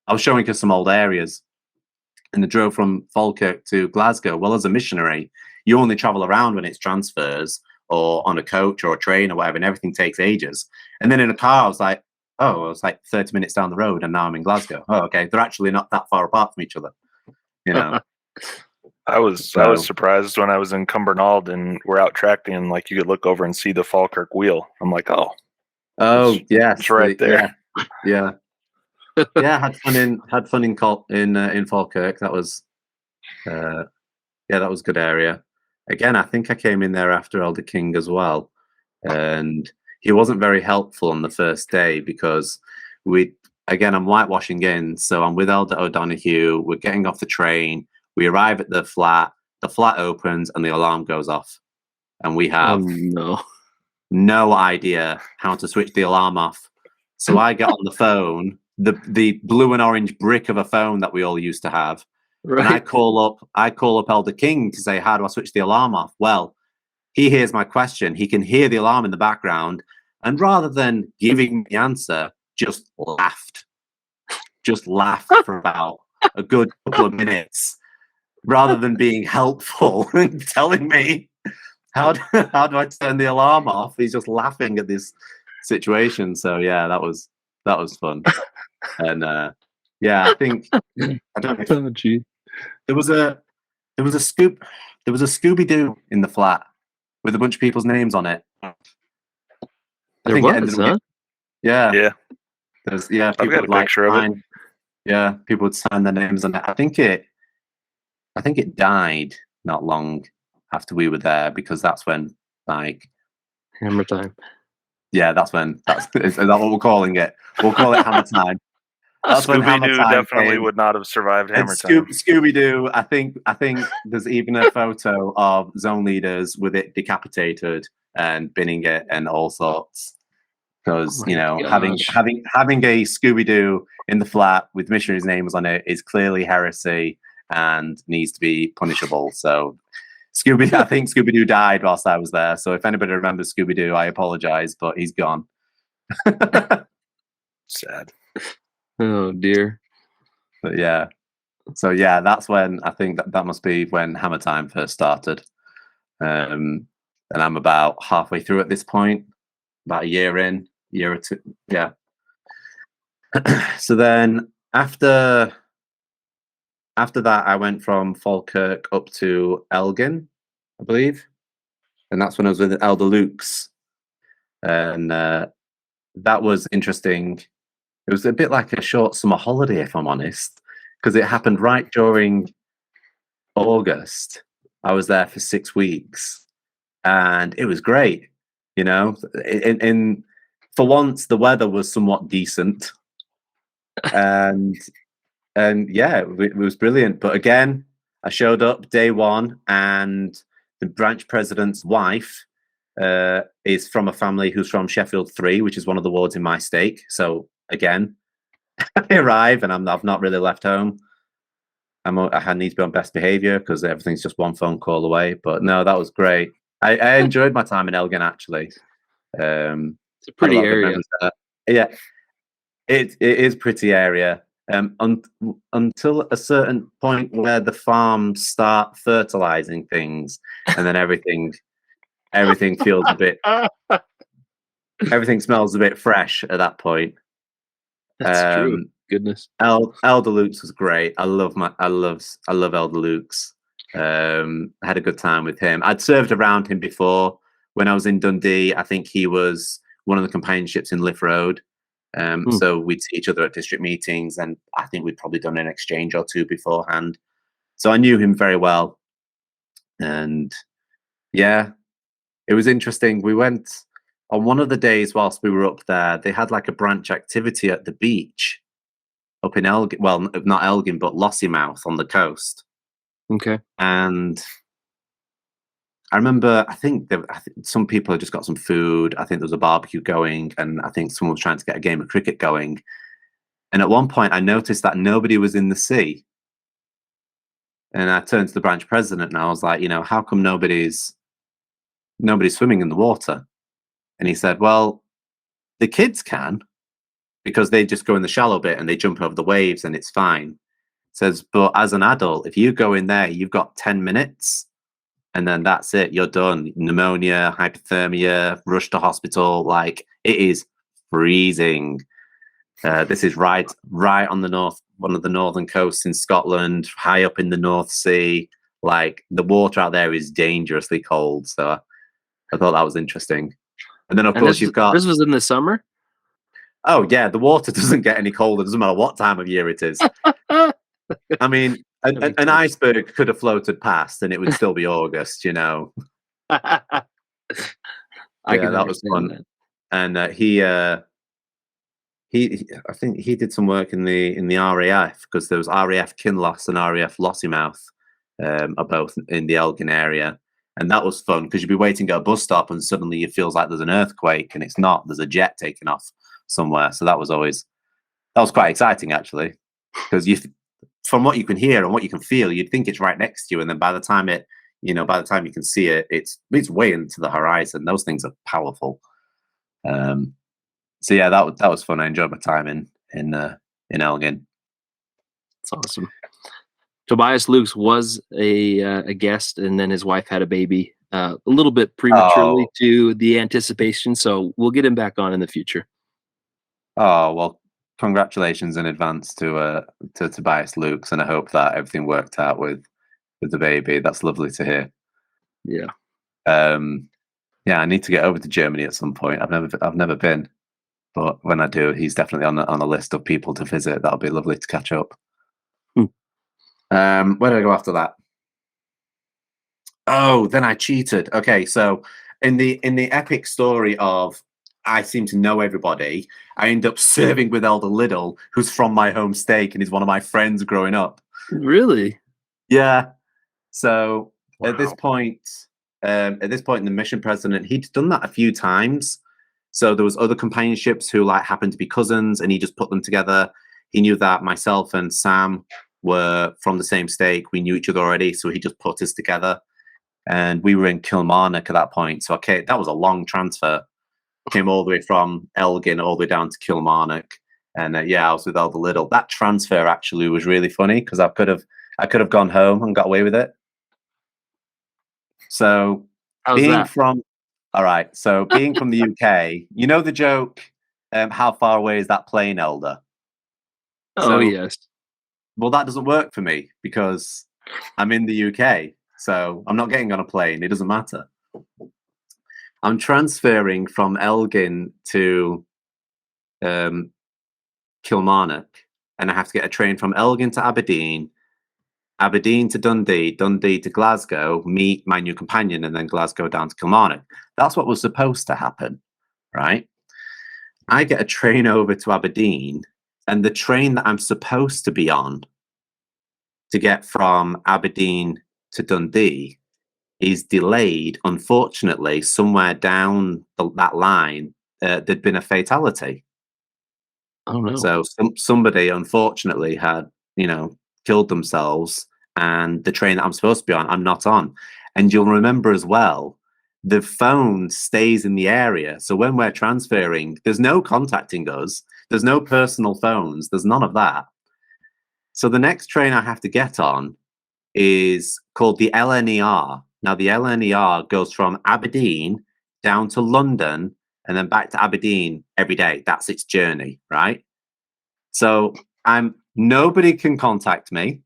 S3: I was showing her some old areas, and the drove from Falkirk to Glasgow. Well, as a missionary, you only travel around when it's transfers or on a coach or a train or whatever, and everything takes ages. And then in a car, I was like, oh, I was like 30 minutes down the road, and now I'm in Glasgow. Oh, okay. They're actually not that far apart from each other, you know.
S2: I was surprised when I was in Cumbernauld and we're out tracking, and like you could look over and see the Falkirk wheel. I'm like, oh,
S3: yes,
S2: it's right there.
S3: Yeah. Yeah, had fun in Falkirk. That was that was a good area. Again, I think I came in there after Elder King as well, and he wasn't very helpful on the first day because I'm whitewashing in, so I'm with Elder O'Donoghue. We're getting off the train. We arrive at the flat opens and the alarm goes off, and we have no idea how to switch the alarm off. So I get on the phone, the blue and orange brick of a phone that we all used to have. Right. And I call up Elder King to say, how do I switch the alarm off? Well, he hears my question. He can hear the alarm in the background. And rather than giving me the answer, just laughed for about a good couple of minutes, rather than being helpful and telling me how do I turn the alarm off. He's just laughing at this situation. So yeah, that was fun. And I think I don't know. There was a Scooby-Doo in the flat with a bunch of people's names on it.
S1: There was, huh?
S3: Yeah.
S2: I've got a picture of it.
S3: Yeah, people would sign their names on it. I think it died not long after we were there, because that's when, like,
S1: hammer time.
S3: Yeah, is that what we're calling it? We'll call it hammer time.
S2: That's Scooby-Doo definitely would not have survived hammer time.
S3: Scooby-Doo, I think there's even a photo of zone leaders with it decapitated and binning it and all sorts. Because having a Scooby-Doo in the flat with missionaries' names on it is clearly heresy and needs to be punishable. So I think Scooby-Doo died whilst I was there. So if anybody remembers Scooby-Doo, I apologize, but he's gone.
S2: Sad.
S1: Oh dear.
S3: But yeah. So yeah, that's when I think that must be when Hammer Time first started. And I'm about halfway through at this point, about a year or two. Yeah. So then after that, I went from Falkirk up to Elgin, I believe. And that's when I was with Elder Luke's. And that was interesting. It was a bit like a short summer holiday, if I'm honest, because it happened right during August. I was there for 6 weeks, and it was great. For once, the weather was somewhat decent, and yeah, it was brilliant. But again, I showed up day one, and the branch president's wife is from a family who's from Sheffield 3, which is one of the wards in my stake. So again, I arrive and I've not really left home. I need to be on best behavior because everything's just one phone call away. But no, that was great. I enjoyed my time in Elgin, actually.
S1: It's a pretty area.
S3: Yeah, it is pretty area. Until a certain point where the farms start fertilizing things, and then everything feels a bit. Everything smells a bit fresh at that point.
S1: That's true. Goodness.
S3: Elder Luke's was great. I love Elder Luke's. I had a good time with him. I'd served around him before when I was in Dundee. I think he was one of the companionships in Liff Road. So we'd see each other at district meetings, and I think we'd probably done an exchange or two beforehand. So I knew him very well. And yeah, it was interesting. We went on one of the days whilst we were up there. They had like a branch activity at the beach up in Elgin. Well, not Elgin, but Lossiemouth on the coast.
S1: Okay.
S3: And I remember, I think some people had just got some food. I think there was a barbecue going, and I think someone was trying to get a game of cricket going. And at one point, I noticed that nobody was in the sea. And I turned to the branch president, and I was like, how come nobody's nobody's swimming in the water. And he said, well, the kids can, because they just go in the shallow bit and they jump over the waves and it's fine. Says, but as an adult, if you go in there, you've got 10 minutes and then that's it. You're done. Pneumonia, hypothermia, rush to hospital. Like, it is freezing. This is right on the one of the northern coasts in Scotland, high up in the North Sea. Like, the water out there is dangerously cold. So I thought that was interesting. And then, of course, you've got...
S1: This was in the summer?
S3: Oh, yeah. The water doesn't get any colder. It doesn't matter what time of year it is. I mean, an iceberg could have floated past and it would still be August, you know.
S1: That
S3: was fun. That. And I think he did some work in the RAF, because there was RAF Kinloss and RAF Lossiemouth are both in the Elgin area. And that was fun, because you'd be waiting at a bus stop and suddenly it feels like there's an earthquake, and it's not. There's a jet taking off somewhere. So that was quite exciting, actually, because from what you can hear and what you can feel, you'd think it's right next to you. And then by the time you can see it, it's way into the horizon. Those things are powerful. So yeah, that was fun. I enjoyed my time in Elgin.
S1: That's awesome. Tobias Lukes was a guest, and then his wife had a baby a little bit prematurely to the anticipation. So we'll get him back on in the future.
S3: Oh, well, congratulations in advance to Tobias Lukes, and I hope that everything worked out with the baby. That's lovely to hear.
S1: Yeah.
S3: Yeah, I need to get over to Germany at some point. I've never been, but when I do, he's definitely on a list of people to visit. That'll be lovely to catch up. Where did I go after that? Oh, then I cheated. Okay, so in the epic story of I seem to know everybody, I end up serving with Elder Liddell, who's from my home state and he's one of my friends growing up.
S1: Really?
S3: Yeah. So at this point, the mission president, he'd done that a few times. So there was other companionships who like happened to be cousins, and he just put them together. He knew that myself and Sam were from the same stake. We knew each other already, so he just put us together. And we were in Kilmarnock at that point. So okay, that was a long transfer. Came all the way from Elgin all the way down to Kilmarnock. And I was with Elder Liddell. That transfer actually was really funny, because I could have gone home and got away with it. So being from the UK, you know the joke, how far away is that plane, Elder?
S1: Oh, yes.
S3: Well, that doesn't work for me, because I'm in the UK, so I'm not getting on a plane. It doesn't matter. I'm transferring from Elgin to Kilmarnock, and I have to get a train from Elgin to Aberdeen, Aberdeen to Dundee, Dundee to Glasgow, meet my new companion, and then Glasgow down to Kilmarnock. That's what was supposed to happen, right? I get a train over to Aberdeen, and the train that I'm supposed to be on to get from Aberdeen to Dundee is delayed, unfortunately, somewhere down that line. There'd been a fatality.
S1: Oh, no.
S3: So somebody, unfortunately, had, killed themselves, and the train that I'm supposed to be on, I'm not on. And you'll remember as well, the phone stays in the area. So when we're transferring, there's no contacting us. There's no personal phones. There's none of that. So the next train I have to get on is called the LNER. Now, the LNER goes from Aberdeen down to London and then back to Aberdeen every day. That's its journey, right? So nobody can contact me.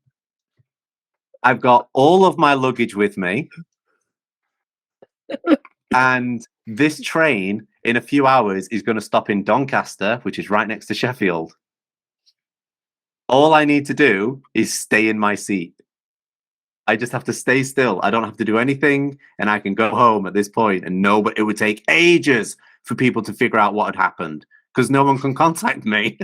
S3: I've got all of my luggage with me. And this train in a few hours is going to stop in Doncaster, which is right next to Sheffield. All I need to do is stay in my seat. I just have to stay still. I don't have to do anything, and I can go home at this point. And it would take ages for people to figure out what had happened, because no one can contact me.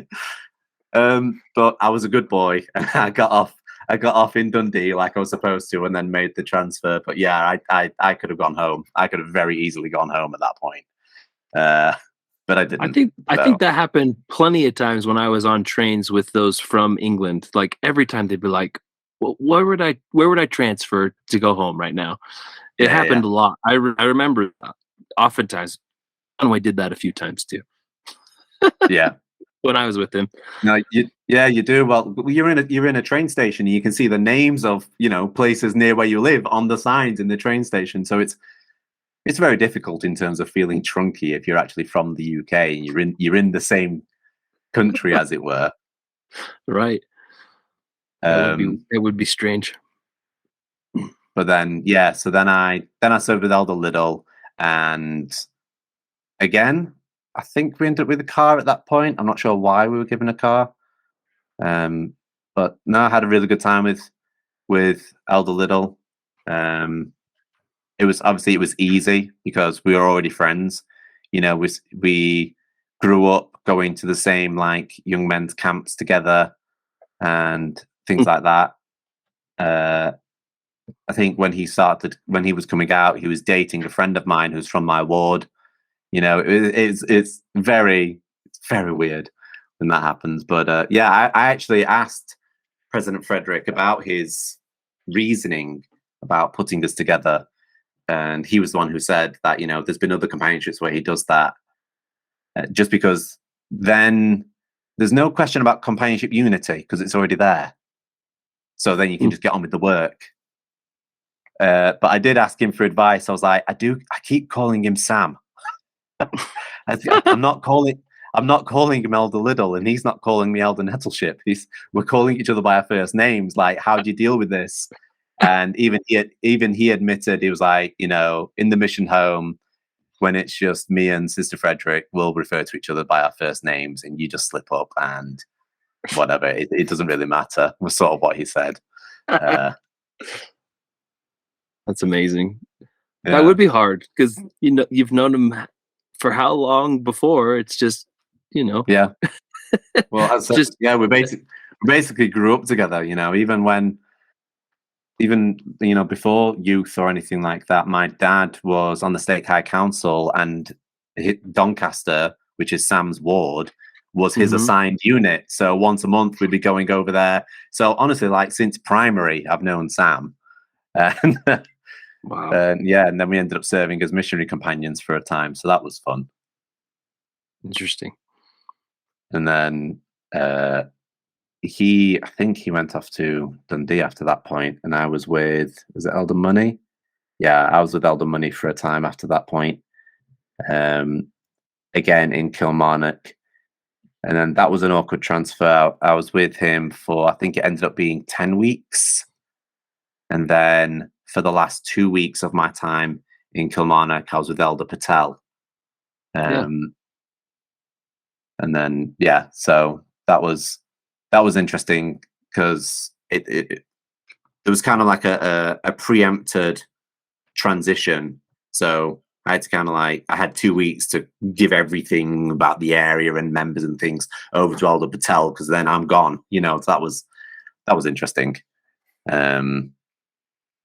S3: But I was a good boy, and I got off in Dundee like I was supposed to, and then made the transfer. But yeah, I could have gone home. I could have very easily gone home at that point. But I didn't.
S1: I think that happened plenty of times when I was on trains with those from England. Like every time they'd be like, well, where would I transfer to go home right now? It
S3: Yeah,
S1: happened a lot. I remember oftentimes. Conway did that a few times too
S3: yeah.
S1: when I was with him.
S3: No, you do. Well, you're in a train station. And you can see the names of places near where you live on the signs in the train station. So it's very difficult in terms of feeling trunky if you're actually from the UK and you're in the same country, as it were.
S1: Right. It would be strange.
S3: But then, yeah, so then I served with Elder Little, and again, I think we ended up with a car at that point. I'm not sure why we were given a car, but no, I had a really good time with Elder Little. It was easy because we were already friends. We grew up going to the same like young men's camps together and things like that. I think when he was coming out, he was dating a friend of mine who's from my ward. It's very weird when that happens. But yeah, I actually asked President Frederick about his reasoning about putting us together, and he was the one who said that there's been other companionships where he does that, just because then there's no question about companionship unity because it's already there. So then you can just get on with the work. But I did ask him for advice. I was like, I keep calling him Sam. I'm not calling him Elder Little, and he's not calling me Elder Nettleship. We're calling each other by our first names. Like, how do you deal with this? And even he admitted, he was like, in the mission home, when it's just me and Sister Frederick, we'll refer to each other by our first names, and you just slip up and whatever. It doesn't really matter. Was sort of what he said.
S1: That's amazing.
S3: Yeah.
S1: That would be hard because you've known him for how long before? It's just
S3: Yeah. Well, we basically grew up together. Even before youth or anything like that. My dad was on the State High Council, and Doncaster, which is Sam's ward, was his assigned unit. So once a month we'd be going over there. So honestly, like since primary, I've known Sam.
S1: Wow.
S3: And then we ended up serving as missionary companions for a time. So that was fun.
S1: Interesting.
S3: And then I think he went off to Dundee after that point, and I was with, was it Elder Money? Yeah, I was with Elder Money for a time after that point. Again in Kilmarnock. And then that was an awkward transfer. I was with him for, I think it ended up being 10 weeks. And then for the last 2 weeks of my time in Kilmarnock, I was with Elder Patel. And then, yeah, so that was interesting because it was kind of like a preempted transition. So I had to kind of I had 2 weeks to give everything about the area and members and things over to Elder Patel, because then I'm gone, so that was interesting.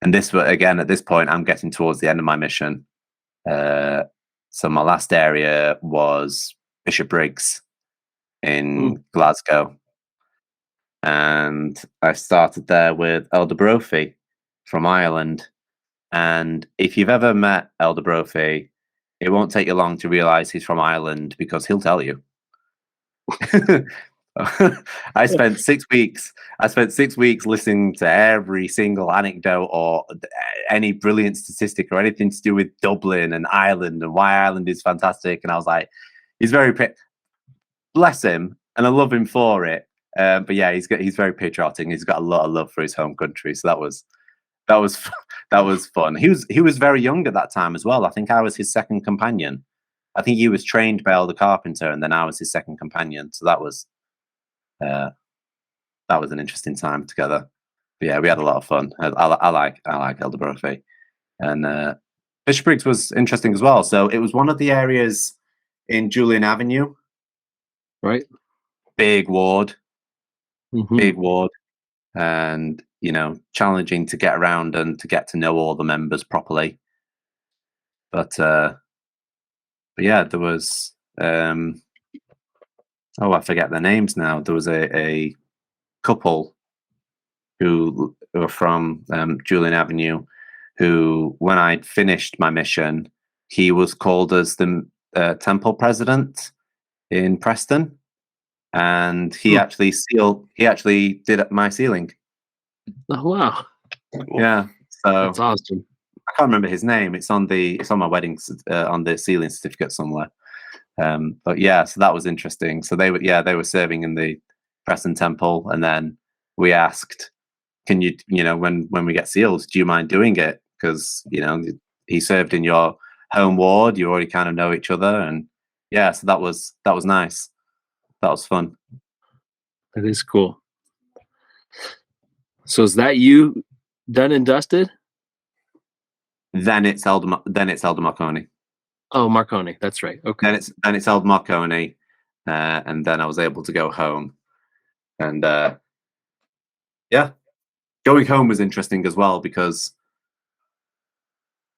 S3: And this, again, at this point, I'm getting towards the end of my mission. So my last area was Bishopbriggs in Glasgow. And I started there with Elder Brophy from Ireland. And if you've ever met Elder Brophy, it won't take you long to realize he's from Ireland, because he'll tell you. I spent 6 weeks listening to every single anecdote or any brilliant statistic or anything to do with Dublin and Ireland and why Ireland is fantastic. And I was like, he's very bless him, and I love him for it. But yeah, he's very patriotic. He's got a lot of love for his home country. So that was fun. He was very young at that time as well. I think I was his second companion. I think he was trained by Elder Carpenter, and then I was his second companion. So that was an interesting time together. But yeah, we had a lot of fun. I like Elder Brophy, and Bishopbriggs was interesting as well. So it was one of the areas in Julian Avenue,
S1: right?
S3: Big ward, and challenging to get around and to get to know all the members properly. But yeah, there was I forget their names now. There was a couple who were from Julian Avenue who, when I'd finished my mission, he was called as the temple president in Preston, and he actually did my sealing.
S1: Oh wow!
S2: Cool.
S3: Yeah, so
S1: That's awesome.
S3: I can't remember his name. It's on my wedding on the sealing certificate somewhere. But yeah, so that was interesting. So they were serving in the Preston Temple, and then we asked, "Can you when we get sealed, do you mind doing it? Because he served in your home ward. You already kind of know each other, and yeah, so that was nice. That was fun.
S1: That is cool. So is that you done and dusted?
S3: Then it's Elder Marconi.
S1: Oh, Marconi. That's right. Okay.
S3: Then it's Elder Marconi, and then I was able to go home, and yeah, going home was interesting as well because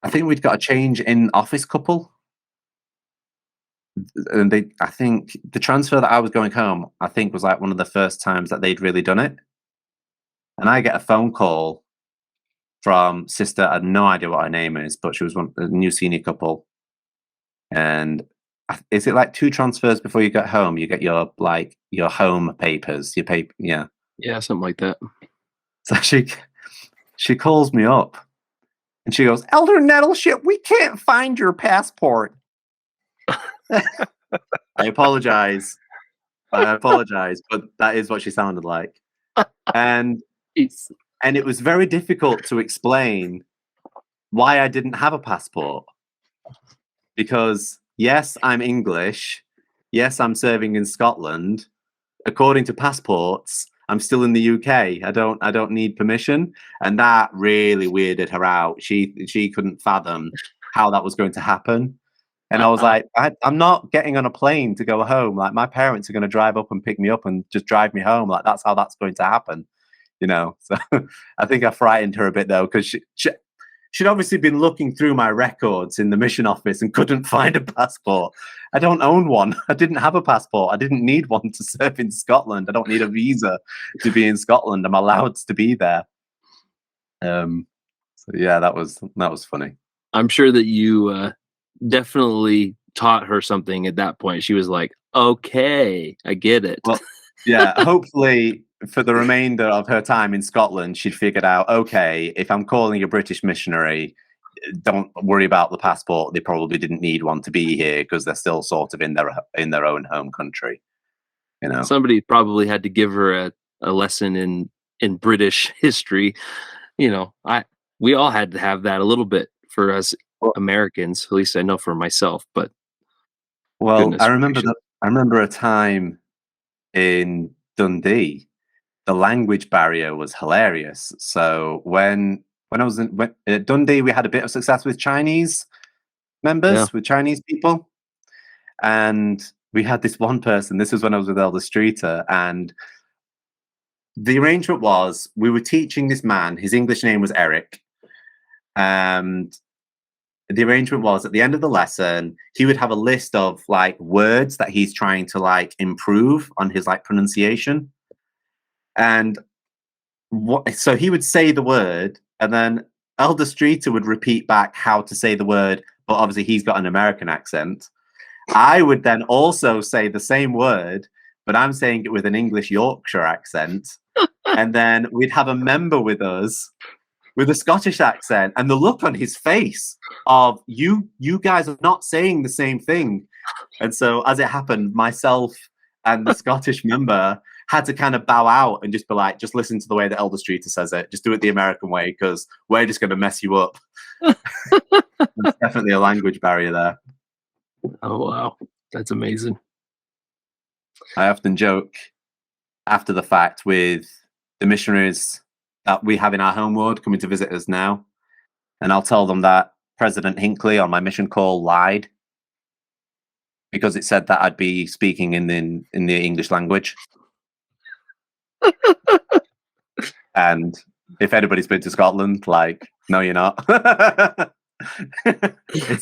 S3: I think we'd got a change in office couple, and I think the transfer that I was going home, I think was like one of the first times that they'd really done it, and I get a phone call from sister. I had no idea what her name is, but she was a new senior couple. And is it like 2 transfers before you get home? You get your home papers, your paper, yeah,
S1: something like that.
S3: So she calls me up, and she goes, "Elder Nettleship, we can't find your passport." I apologize, but that is what she sounded like, and it was very difficult to explain why I didn't have a passport. Because yes, I'm English. Yes, I'm serving in Scotland. According to passports, I'm still in the UK. I don't need permission, and that really weirded her out. She couldn't fathom how that was going to happen, and I was like, I'm not getting on a plane to go home. Like, my parents are going to drive up and pick me up and just drive me home. Like, that's how that's going to happen, So I think I frightened her a bit though, because she'd obviously been looking through my records in the mission office and couldn't find a passport. I don't own one. I didn't have a passport. I didn't need one to serve in Scotland. I don't need a visa to be in Scotland. I'm allowed to be there. So yeah, that was funny.
S1: I'm sure that you definitely taught her something at that point. She was like, "Okay, I get it."
S3: Well, yeah, hopefully for the remainder of her time in Scotland, she'd figured out, okay, if I'm calling a British missionary, don't worry about the passport. They probably didn't need one to be here because they're still sort of in their own home country.
S1: Somebody probably had to give her a lesson in British history. We all had to have that a little bit for us Americans. At least I know for myself. But
S3: I remember a time in Dundee. The language barrier was hilarious. So when I was at Dundee, we had a bit of success with Chinese members, with Chinese people. And we had this one person, this was when I was with Elder Streeter, and the arrangement was we were teaching this man, his English name was Eric. And the arrangement was at the end of the lesson, he would have a list of like words that he's trying to like improve on his like pronunciation. And so he would say the word, and then Elder Streeter would repeat back how to say the word, but obviously he's got an American accent. I would then also say the same word, but I'm saying it with an English Yorkshire accent. And then we'd have a member with us with a Scottish accent, and the look on his face of you guys are not saying the same thing. And so as it happened, myself and the Scottish member had to kind of bow out and just be like, just listen to the way that Elder Streeter says it. Just do it the American way, because we're just going to mess you up. There's definitely a language barrier there.
S1: Oh, wow. That's amazing.
S3: I often joke after the fact with the missionaries that we have in our home ward coming to visit us now. And I'll tell them that President Hinckley on my mission call lied because it said that I'd be speaking in the English language. And if anybody's been to Scotland, like, no, you're not.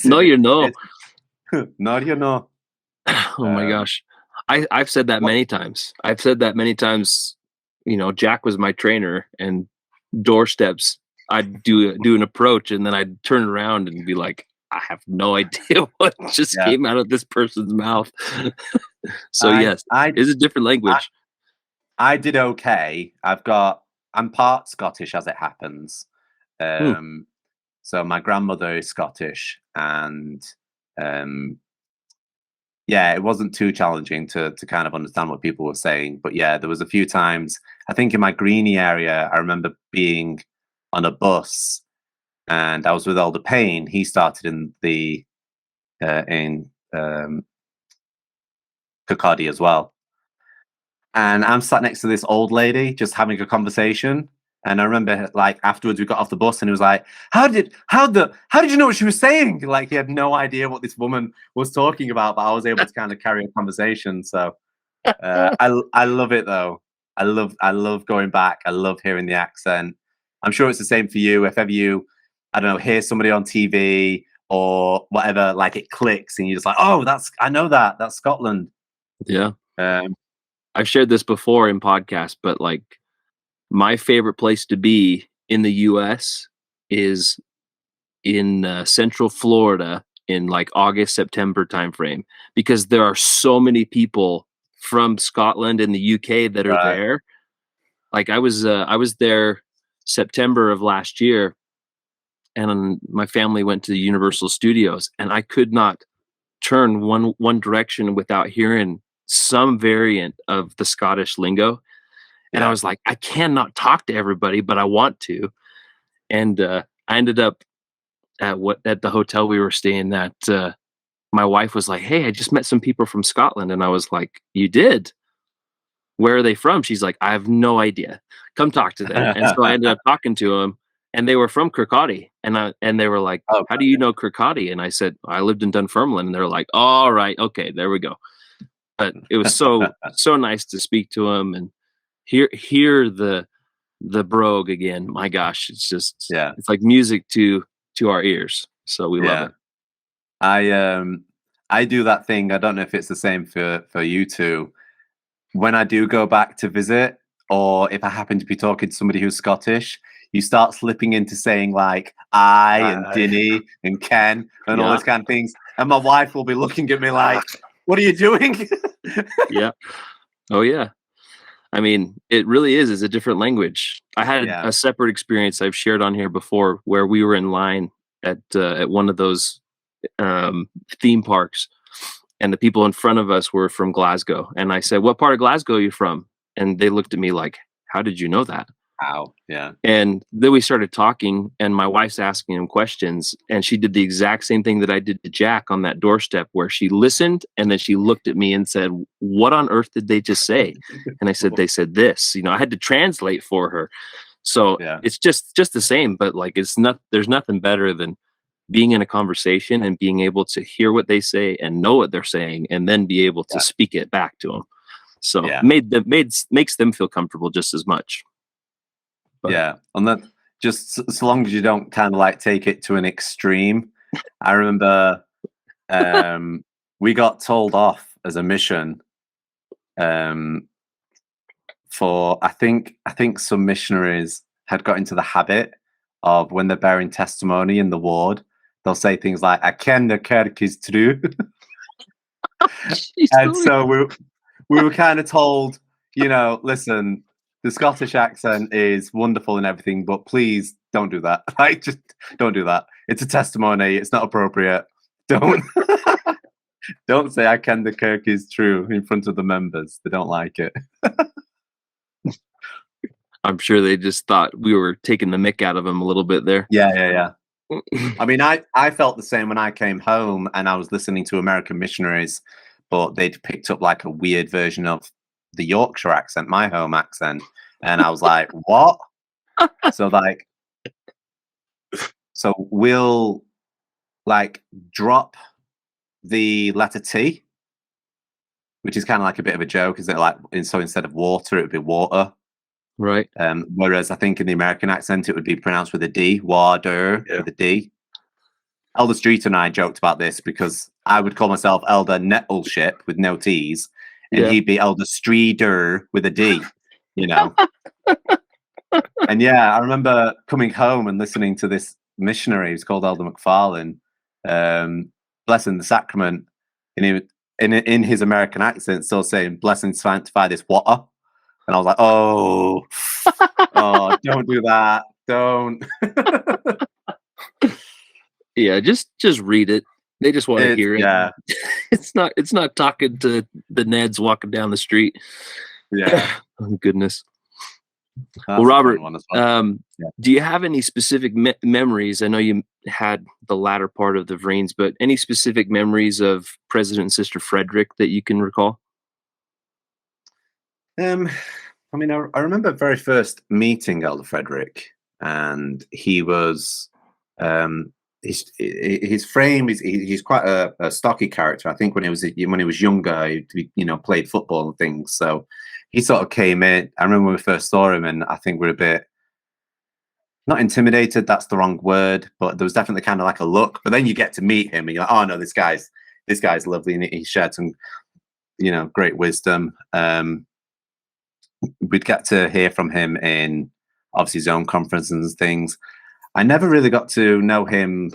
S1: No, you're no.
S3: No, you're no.
S1: Oh my gosh. I've said that many times. Jack was my trainer, and doorsteps I'd do an approach, and then I'd turn around and be like, I have no idea what just came out of this person's mouth. So yes, it's a different language.
S3: I did okay. I'm part Scottish as it happens. So my grandmother is Scottish, and yeah, it wasn't too challenging to kind of understand what people were saying. But yeah, there was a few times, I think in my Greenie area, I remember being on a bus and I was with Elder Payne. He started in the in Kirkcaldy as well. And I'm sat next to this old lady just having a conversation. And I remember, like, afterwards we got off the bus and he was like, how did you know what she was saying? Like, he had no idea what this woman was talking about, but I was able to kind of carry a conversation. So I love it though. I love going back. I love hearing the accent. I'm sure it's the same for you. If ever you, I don't know, hear somebody on TV or whatever, like it clicks and you're just like, oh, I know that's Scotland.
S1: Yeah. I've shared this before in podcasts, but like my favorite place to be in the US is in Central Florida in like August, September timeframe, because there are so many people from Scotland and the UK that are there. Like I was there September of last year, and my family went to the Universal Studios, and I could not turn one direction without hearing some variant of the Scottish lingo. And I was like, I cannot talk to everybody, but I want to. And I ended up at the hotel we were staying at. My wife was like, hey, I just met some people from Scotland. And I was like, you did? Where are they from? She's like, I have no idea. Come talk to them. And so I ended up talking to them, and they were from Kirkcaldy. And they were like, how do you know Kirkcaldy? And I said, I lived in Dunfermline. And they're like, all right, okay, there we go. But it was so nice to speak to them and hear the brogue again. My gosh, it's just it's like music to our ears. So we love it.
S3: I do that thing. I don't know if it's the same for you two. When I do go back to visit, or if I happen to be talking to somebody who's Scottish, you start slipping into saying like I and Dinny and Ken and all those kind of things. And my wife will be looking at me like, what are you doing?
S1: Yeah. Oh yeah. I mean, it really is a different language. I had a separate experience I've shared on here before where we were in line at one of those theme parks, and the people in front of us were from Glasgow. And I said, what part of Glasgow are you from? And they looked at me like, how did you know that?
S3: Wow. Yeah.
S1: And then we started talking, and my wife's asking him questions, and she did the exact same thing that I did to Jack on that doorstep, where she listened and then she looked at me and said, what on earth did they just say? And I said, they said this. I had to translate for her. So it's just the same, but like there's nothing better than being in a conversation and being able to hear what they say and know what they're saying, and then be able to speak it back to them. So makes them feel comfortable just as much. But.
S3: Yeah, and that just so long as you don't kind of like take it to an extreme. I remember we got told off as a mission for I think some missionaries had got into the habit of when they're bearing testimony in the ward, they'll say things like "I ken the kirk is true," and so we were kind of told, listen. The Scottish accent is wonderful and everything, but please don't do that. Like, just don't do that. It's a testimony. It's not appropriate. Don't don't say "I ken the kirk is true" in front of the members. They don't like it.
S1: I'm sure they just thought we were taking the mick out of them a little bit there.
S3: Yeah. I mean, I felt the same when I came home and I was listening to American missionaries, but they'd picked up like a weird version of the Yorkshire accent, my home accent, and I was like, what? So we'll like drop the letter T, which is kind of like a bit of a joke, is it? Like, so instead of water, it would be water,
S1: right?
S3: Whereas I think in the American accent it would be pronounced with a D, water, with a D. Elder Street and I joked about this because I would call myself Elder Nettleship with no T's, and he'd be Elder Streeter with a D, And yeah, I remember coming home and listening to this missionary who's called Elder McFarlane, blessing the sacrament, and he in his American accent still saying, "Blessing sanctify this water," and I was like, "Oh, oh, don't do that, don't."
S1: Yeah, just read it. They just want to hear it.
S3: Yeah,
S1: It's not talking to the Neds walking down the street.
S3: yeah.
S1: Oh, goodness.
S3: That's
S1: Well,
S3: a fun
S1: Robert,
S3: one as well. Yeah.
S1: do you have any specific memories? I know you had the latter part of the Vrains, but any specific memories of President and Sister Frederick that you can recall?
S3: I mean, I remember very first meeting Elder Frederick, and he was, his frame is he's quite a stocky character. I think when he was younger, he played football and things. So he sort of came in. I remember when we first saw him, and I think we're a bit not intimidated. That's the wrong word, but there was definitely kind of like a look. But then you get to meet him, and you're like, oh no, this guy's lovely, and he shared some, great wisdom. We'd get to hear from him in obviously zone conferences and things. I never really got to know him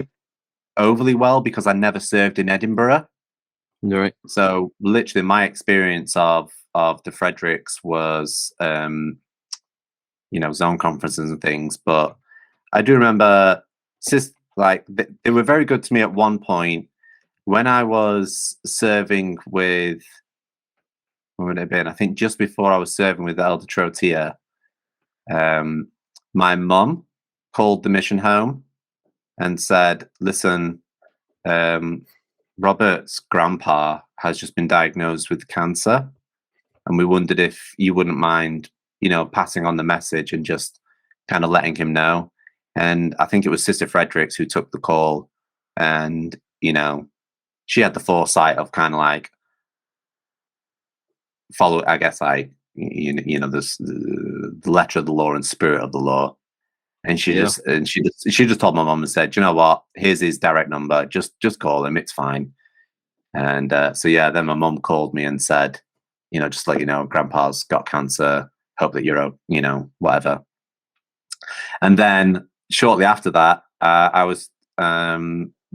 S3: overly well because I never served in Edinburgh.
S1: Right.
S3: So literally my experience of the Fredericks was zone conferences and things. But I do remember they were very good to me at one point when I was serving with, when would it have been? I think just before I was serving with the Elder Trotia, my mum called the mission home and said, "Listen, Robert's grandpa has just been diagnosed with cancer, and we wondered if you wouldn't mind, passing on the message and just kind of letting him know." And I think it was Sister Fredericks who took the call, and she had the foresight of kind of like follow, I guess, like this the letter of the law and spirit of the law. And she just told my mom and said, "You know what? Here's his direct number. Just call him. It's fine." And so yeah, then my mom called me and said, just let you know, Grandpa's got cancer. Hope that you're, whatever. And then shortly after that, I was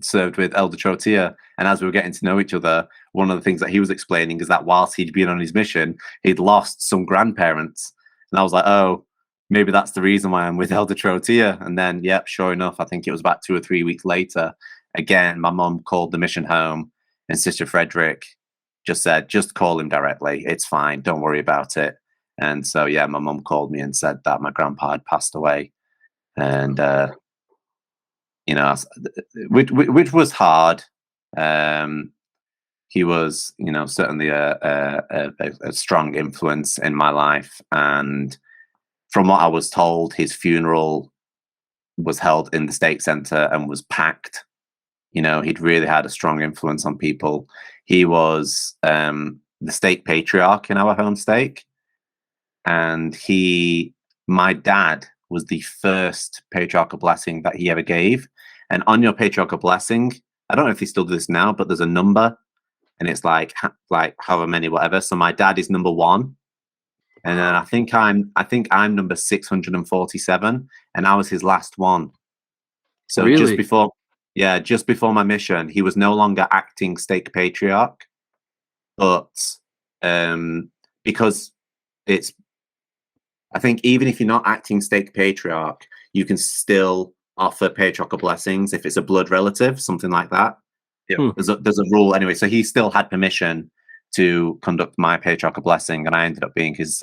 S3: served with Elder Trotia, and as we were getting to know each other, one of the things that he was explaining is that whilst he'd been on his mission, he'd lost some grandparents, and I was like, oh, maybe that's the reason why I'm with Elder Trotia. And then, yep, sure enough, I think it was about 2 or 3 weeks later, again, my mom called the mission home, and Sister Frederick just said, just call him directly. It's fine. Don't worry about it. And so, yeah, my mom called me and said that my grandpa had passed away. And, which was hard. He was, certainly a strong influence in my life. And from what I was told, his funeral was held in the Stake Center and was packed. He'd really had a strong influence on people. He was the stake patriarch in our home stake. And my dad was the first patriarchal blessing that he ever gave. And on your patriarchal blessing, I don't know if they still do this now, but there's a number, and it's like however many, whatever. So my dad is number 1, and then I think I'm number 647, and I was his last one. So
S1: really?
S3: just before my mission, he was no longer acting stake patriarch, but because I think even if you're not acting stake patriarch, you can still offer patriarchal blessings if it's a blood relative, something like that.
S2: Yeah.
S3: There's a rule anyway. So he still had permission to conduct my patriarchal blessing, and I ended up being his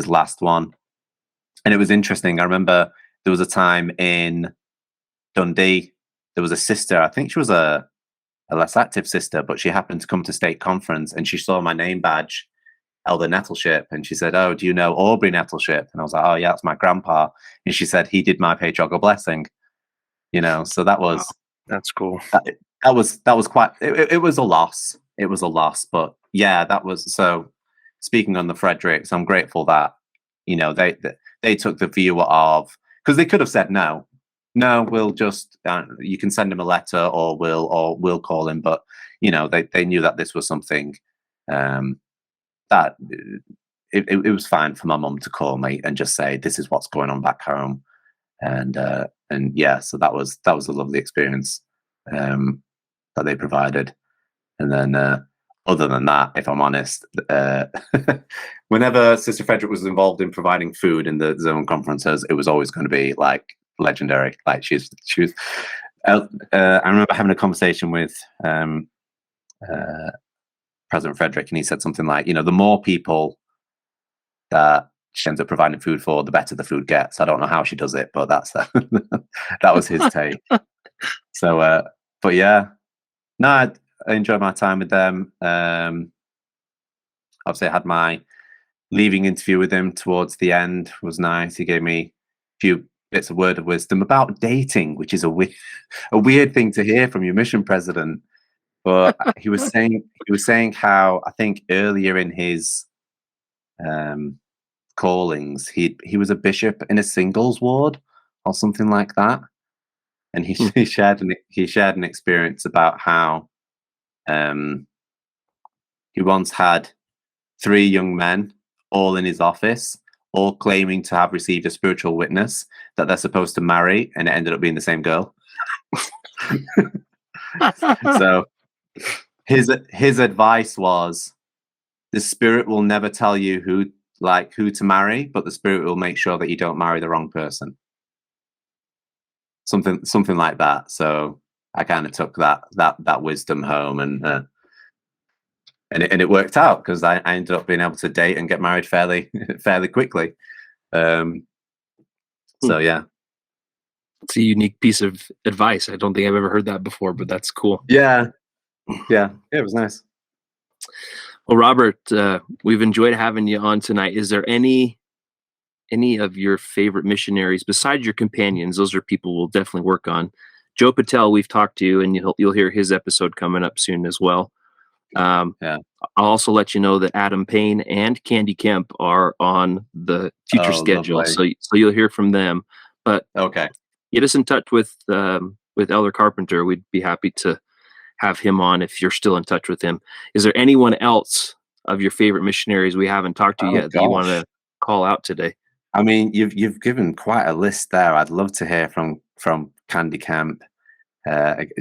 S3: last one. And it was interesting. I remember there was a time in Dundee, there was a sister, I think she was a less active sister, but she happened to come to stake conference, and she saw my name badge, Elder Nettleship, and she said, "Oh, do you know Aubrey Nettleship?" And I was like, "Oh yeah, that's my grandpa." And she said, "He did my patriarchal blessing." So that was,
S2: wow, that's cool.
S3: That was quite. It was a loss. It was a loss, but yeah, that was. So speaking on the Fredericks, I'm grateful that they took the view of, because they could have said no, we'll just you can send him a letter, or we'll call him, but they knew that this was something that it was fine for my mum to call me and just say, this is what's going on back home. And yeah, so that was a lovely experience that they provided. And then other than that, if I'm honest, whenever Sister Frederick was involved in providing food in the zone conferences, it was always going to be like legendary. Like she was I remember having a conversation with President Frederick, and he said something like, the more people that she ends up providing food for, the better the food gets. I don't know how she does it, but that's that was his take. So, but yeah, no, I enjoyed my time with them. Obviously, I had my leaving interview with him towards the end. It was nice. He gave me a few bits of word of wisdom about dating, which is a weird thing to hear from your mission president. But he was saying how, I think earlier in his callings, he was a bishop in a singles ward or something like that, and he shared an experience about how he once had 3 young men all in his office, all claiming to have received a spiritual witness that they're supposed to marry, and it ended up being the same girl. So his advice was, the spirit will never tell you who to marry, but the spirit will make sure that you don't marry the wrong person. Something like that. So I kind of took that wisdom home, and it worked out, because I ended up being able to date and get married fairly quickly. So yeah,
S1: it's a unique piece of advice. I don't think I've ever heard that before, but that's cool.
S3: Yeah, it was nice.
S1: Well, Robert, we've enjoyed having you on tonight. Is there any of your favorite missionaries besides your companions? Those are people we'll definitely work on. Joe Patel, we've talked to, and you'll hear his episode coming up soon as well. Yeah. I'll also let you know that Adam Payne and Candy Kemp are on the future schedule, lovely. So you'll hear from them. But
S3: okay,
S1: get us in touch with Elder Carpenter. We'd be happy to have him on if you're still in touch with him. Is there anyone else of your favorite missionaries we haven't talked to yet that you want to call out today?
S3: I mean, you've given quite a list there. I'd love to hear from Candy Camp.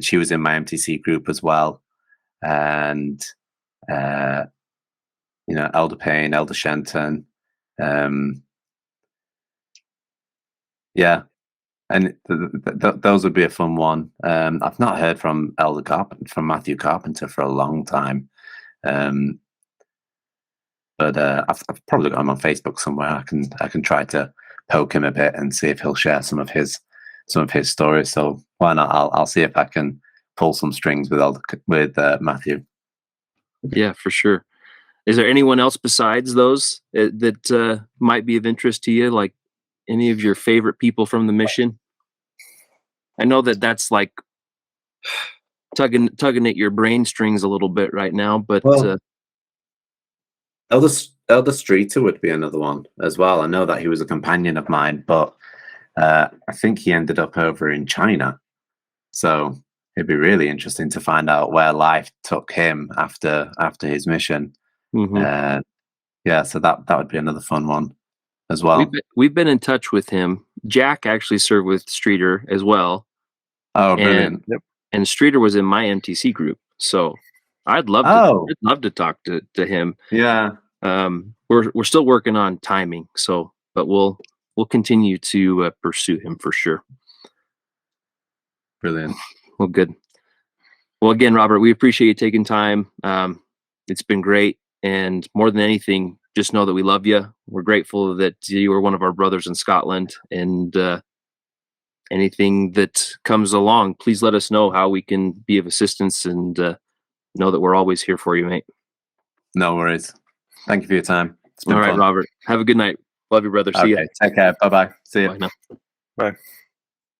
S3: She was in my MTC group as well, and Elder Payne, Elder Shenton, yeah, and those would be a fun one. I've not heard from Matthew Carpenter for a long time, but I've probably got him on Facebook somewhere. I can try to poke him a bit and see if he'll share some of his stories. So why not? I'll see if I can pull some strings with Matthew.
S1: Yeah, for sure. Is there anyone else besides those that might be of interest to you? Like any of your favorite people from the mission? I know that's like tugging at your brain strings a little bit right now, but
S3: Elder Streeter would be another one as well. I know that he was a companion of mine, but I think he ended up over in China. So it'd be really interesting to find out where life took him after his mission. Mm-hmm. Yeah, so that would be another fun one as well.
S1: We've been in touch with him. Jack actually served with Streeter as well.
S3: Oh, brilliant!
S1: And Streeter was in my MTC group, so I'd love to talk to him.
S3: Yeah.
S1: We're still working on timing, but we'll continue to pursue him for sure.
S3: Brilliant.
S1: Well, good. Well, again, Robert, we appreciate you taking time. It's been great, and more than anything, just know that we love you. We're grateful that you are one of our brothers in Scotland, and anything that comes along, please let us know how we can be of assistance, and know that we're always here for you, mate.
S3: No worries. Thank you for your time.
S1: All right, fun. Robert. Have a good night. Love you, brother. See you.
S3: Take care. Bye-bye. See you.
S1: Bye now.
S2: Bye.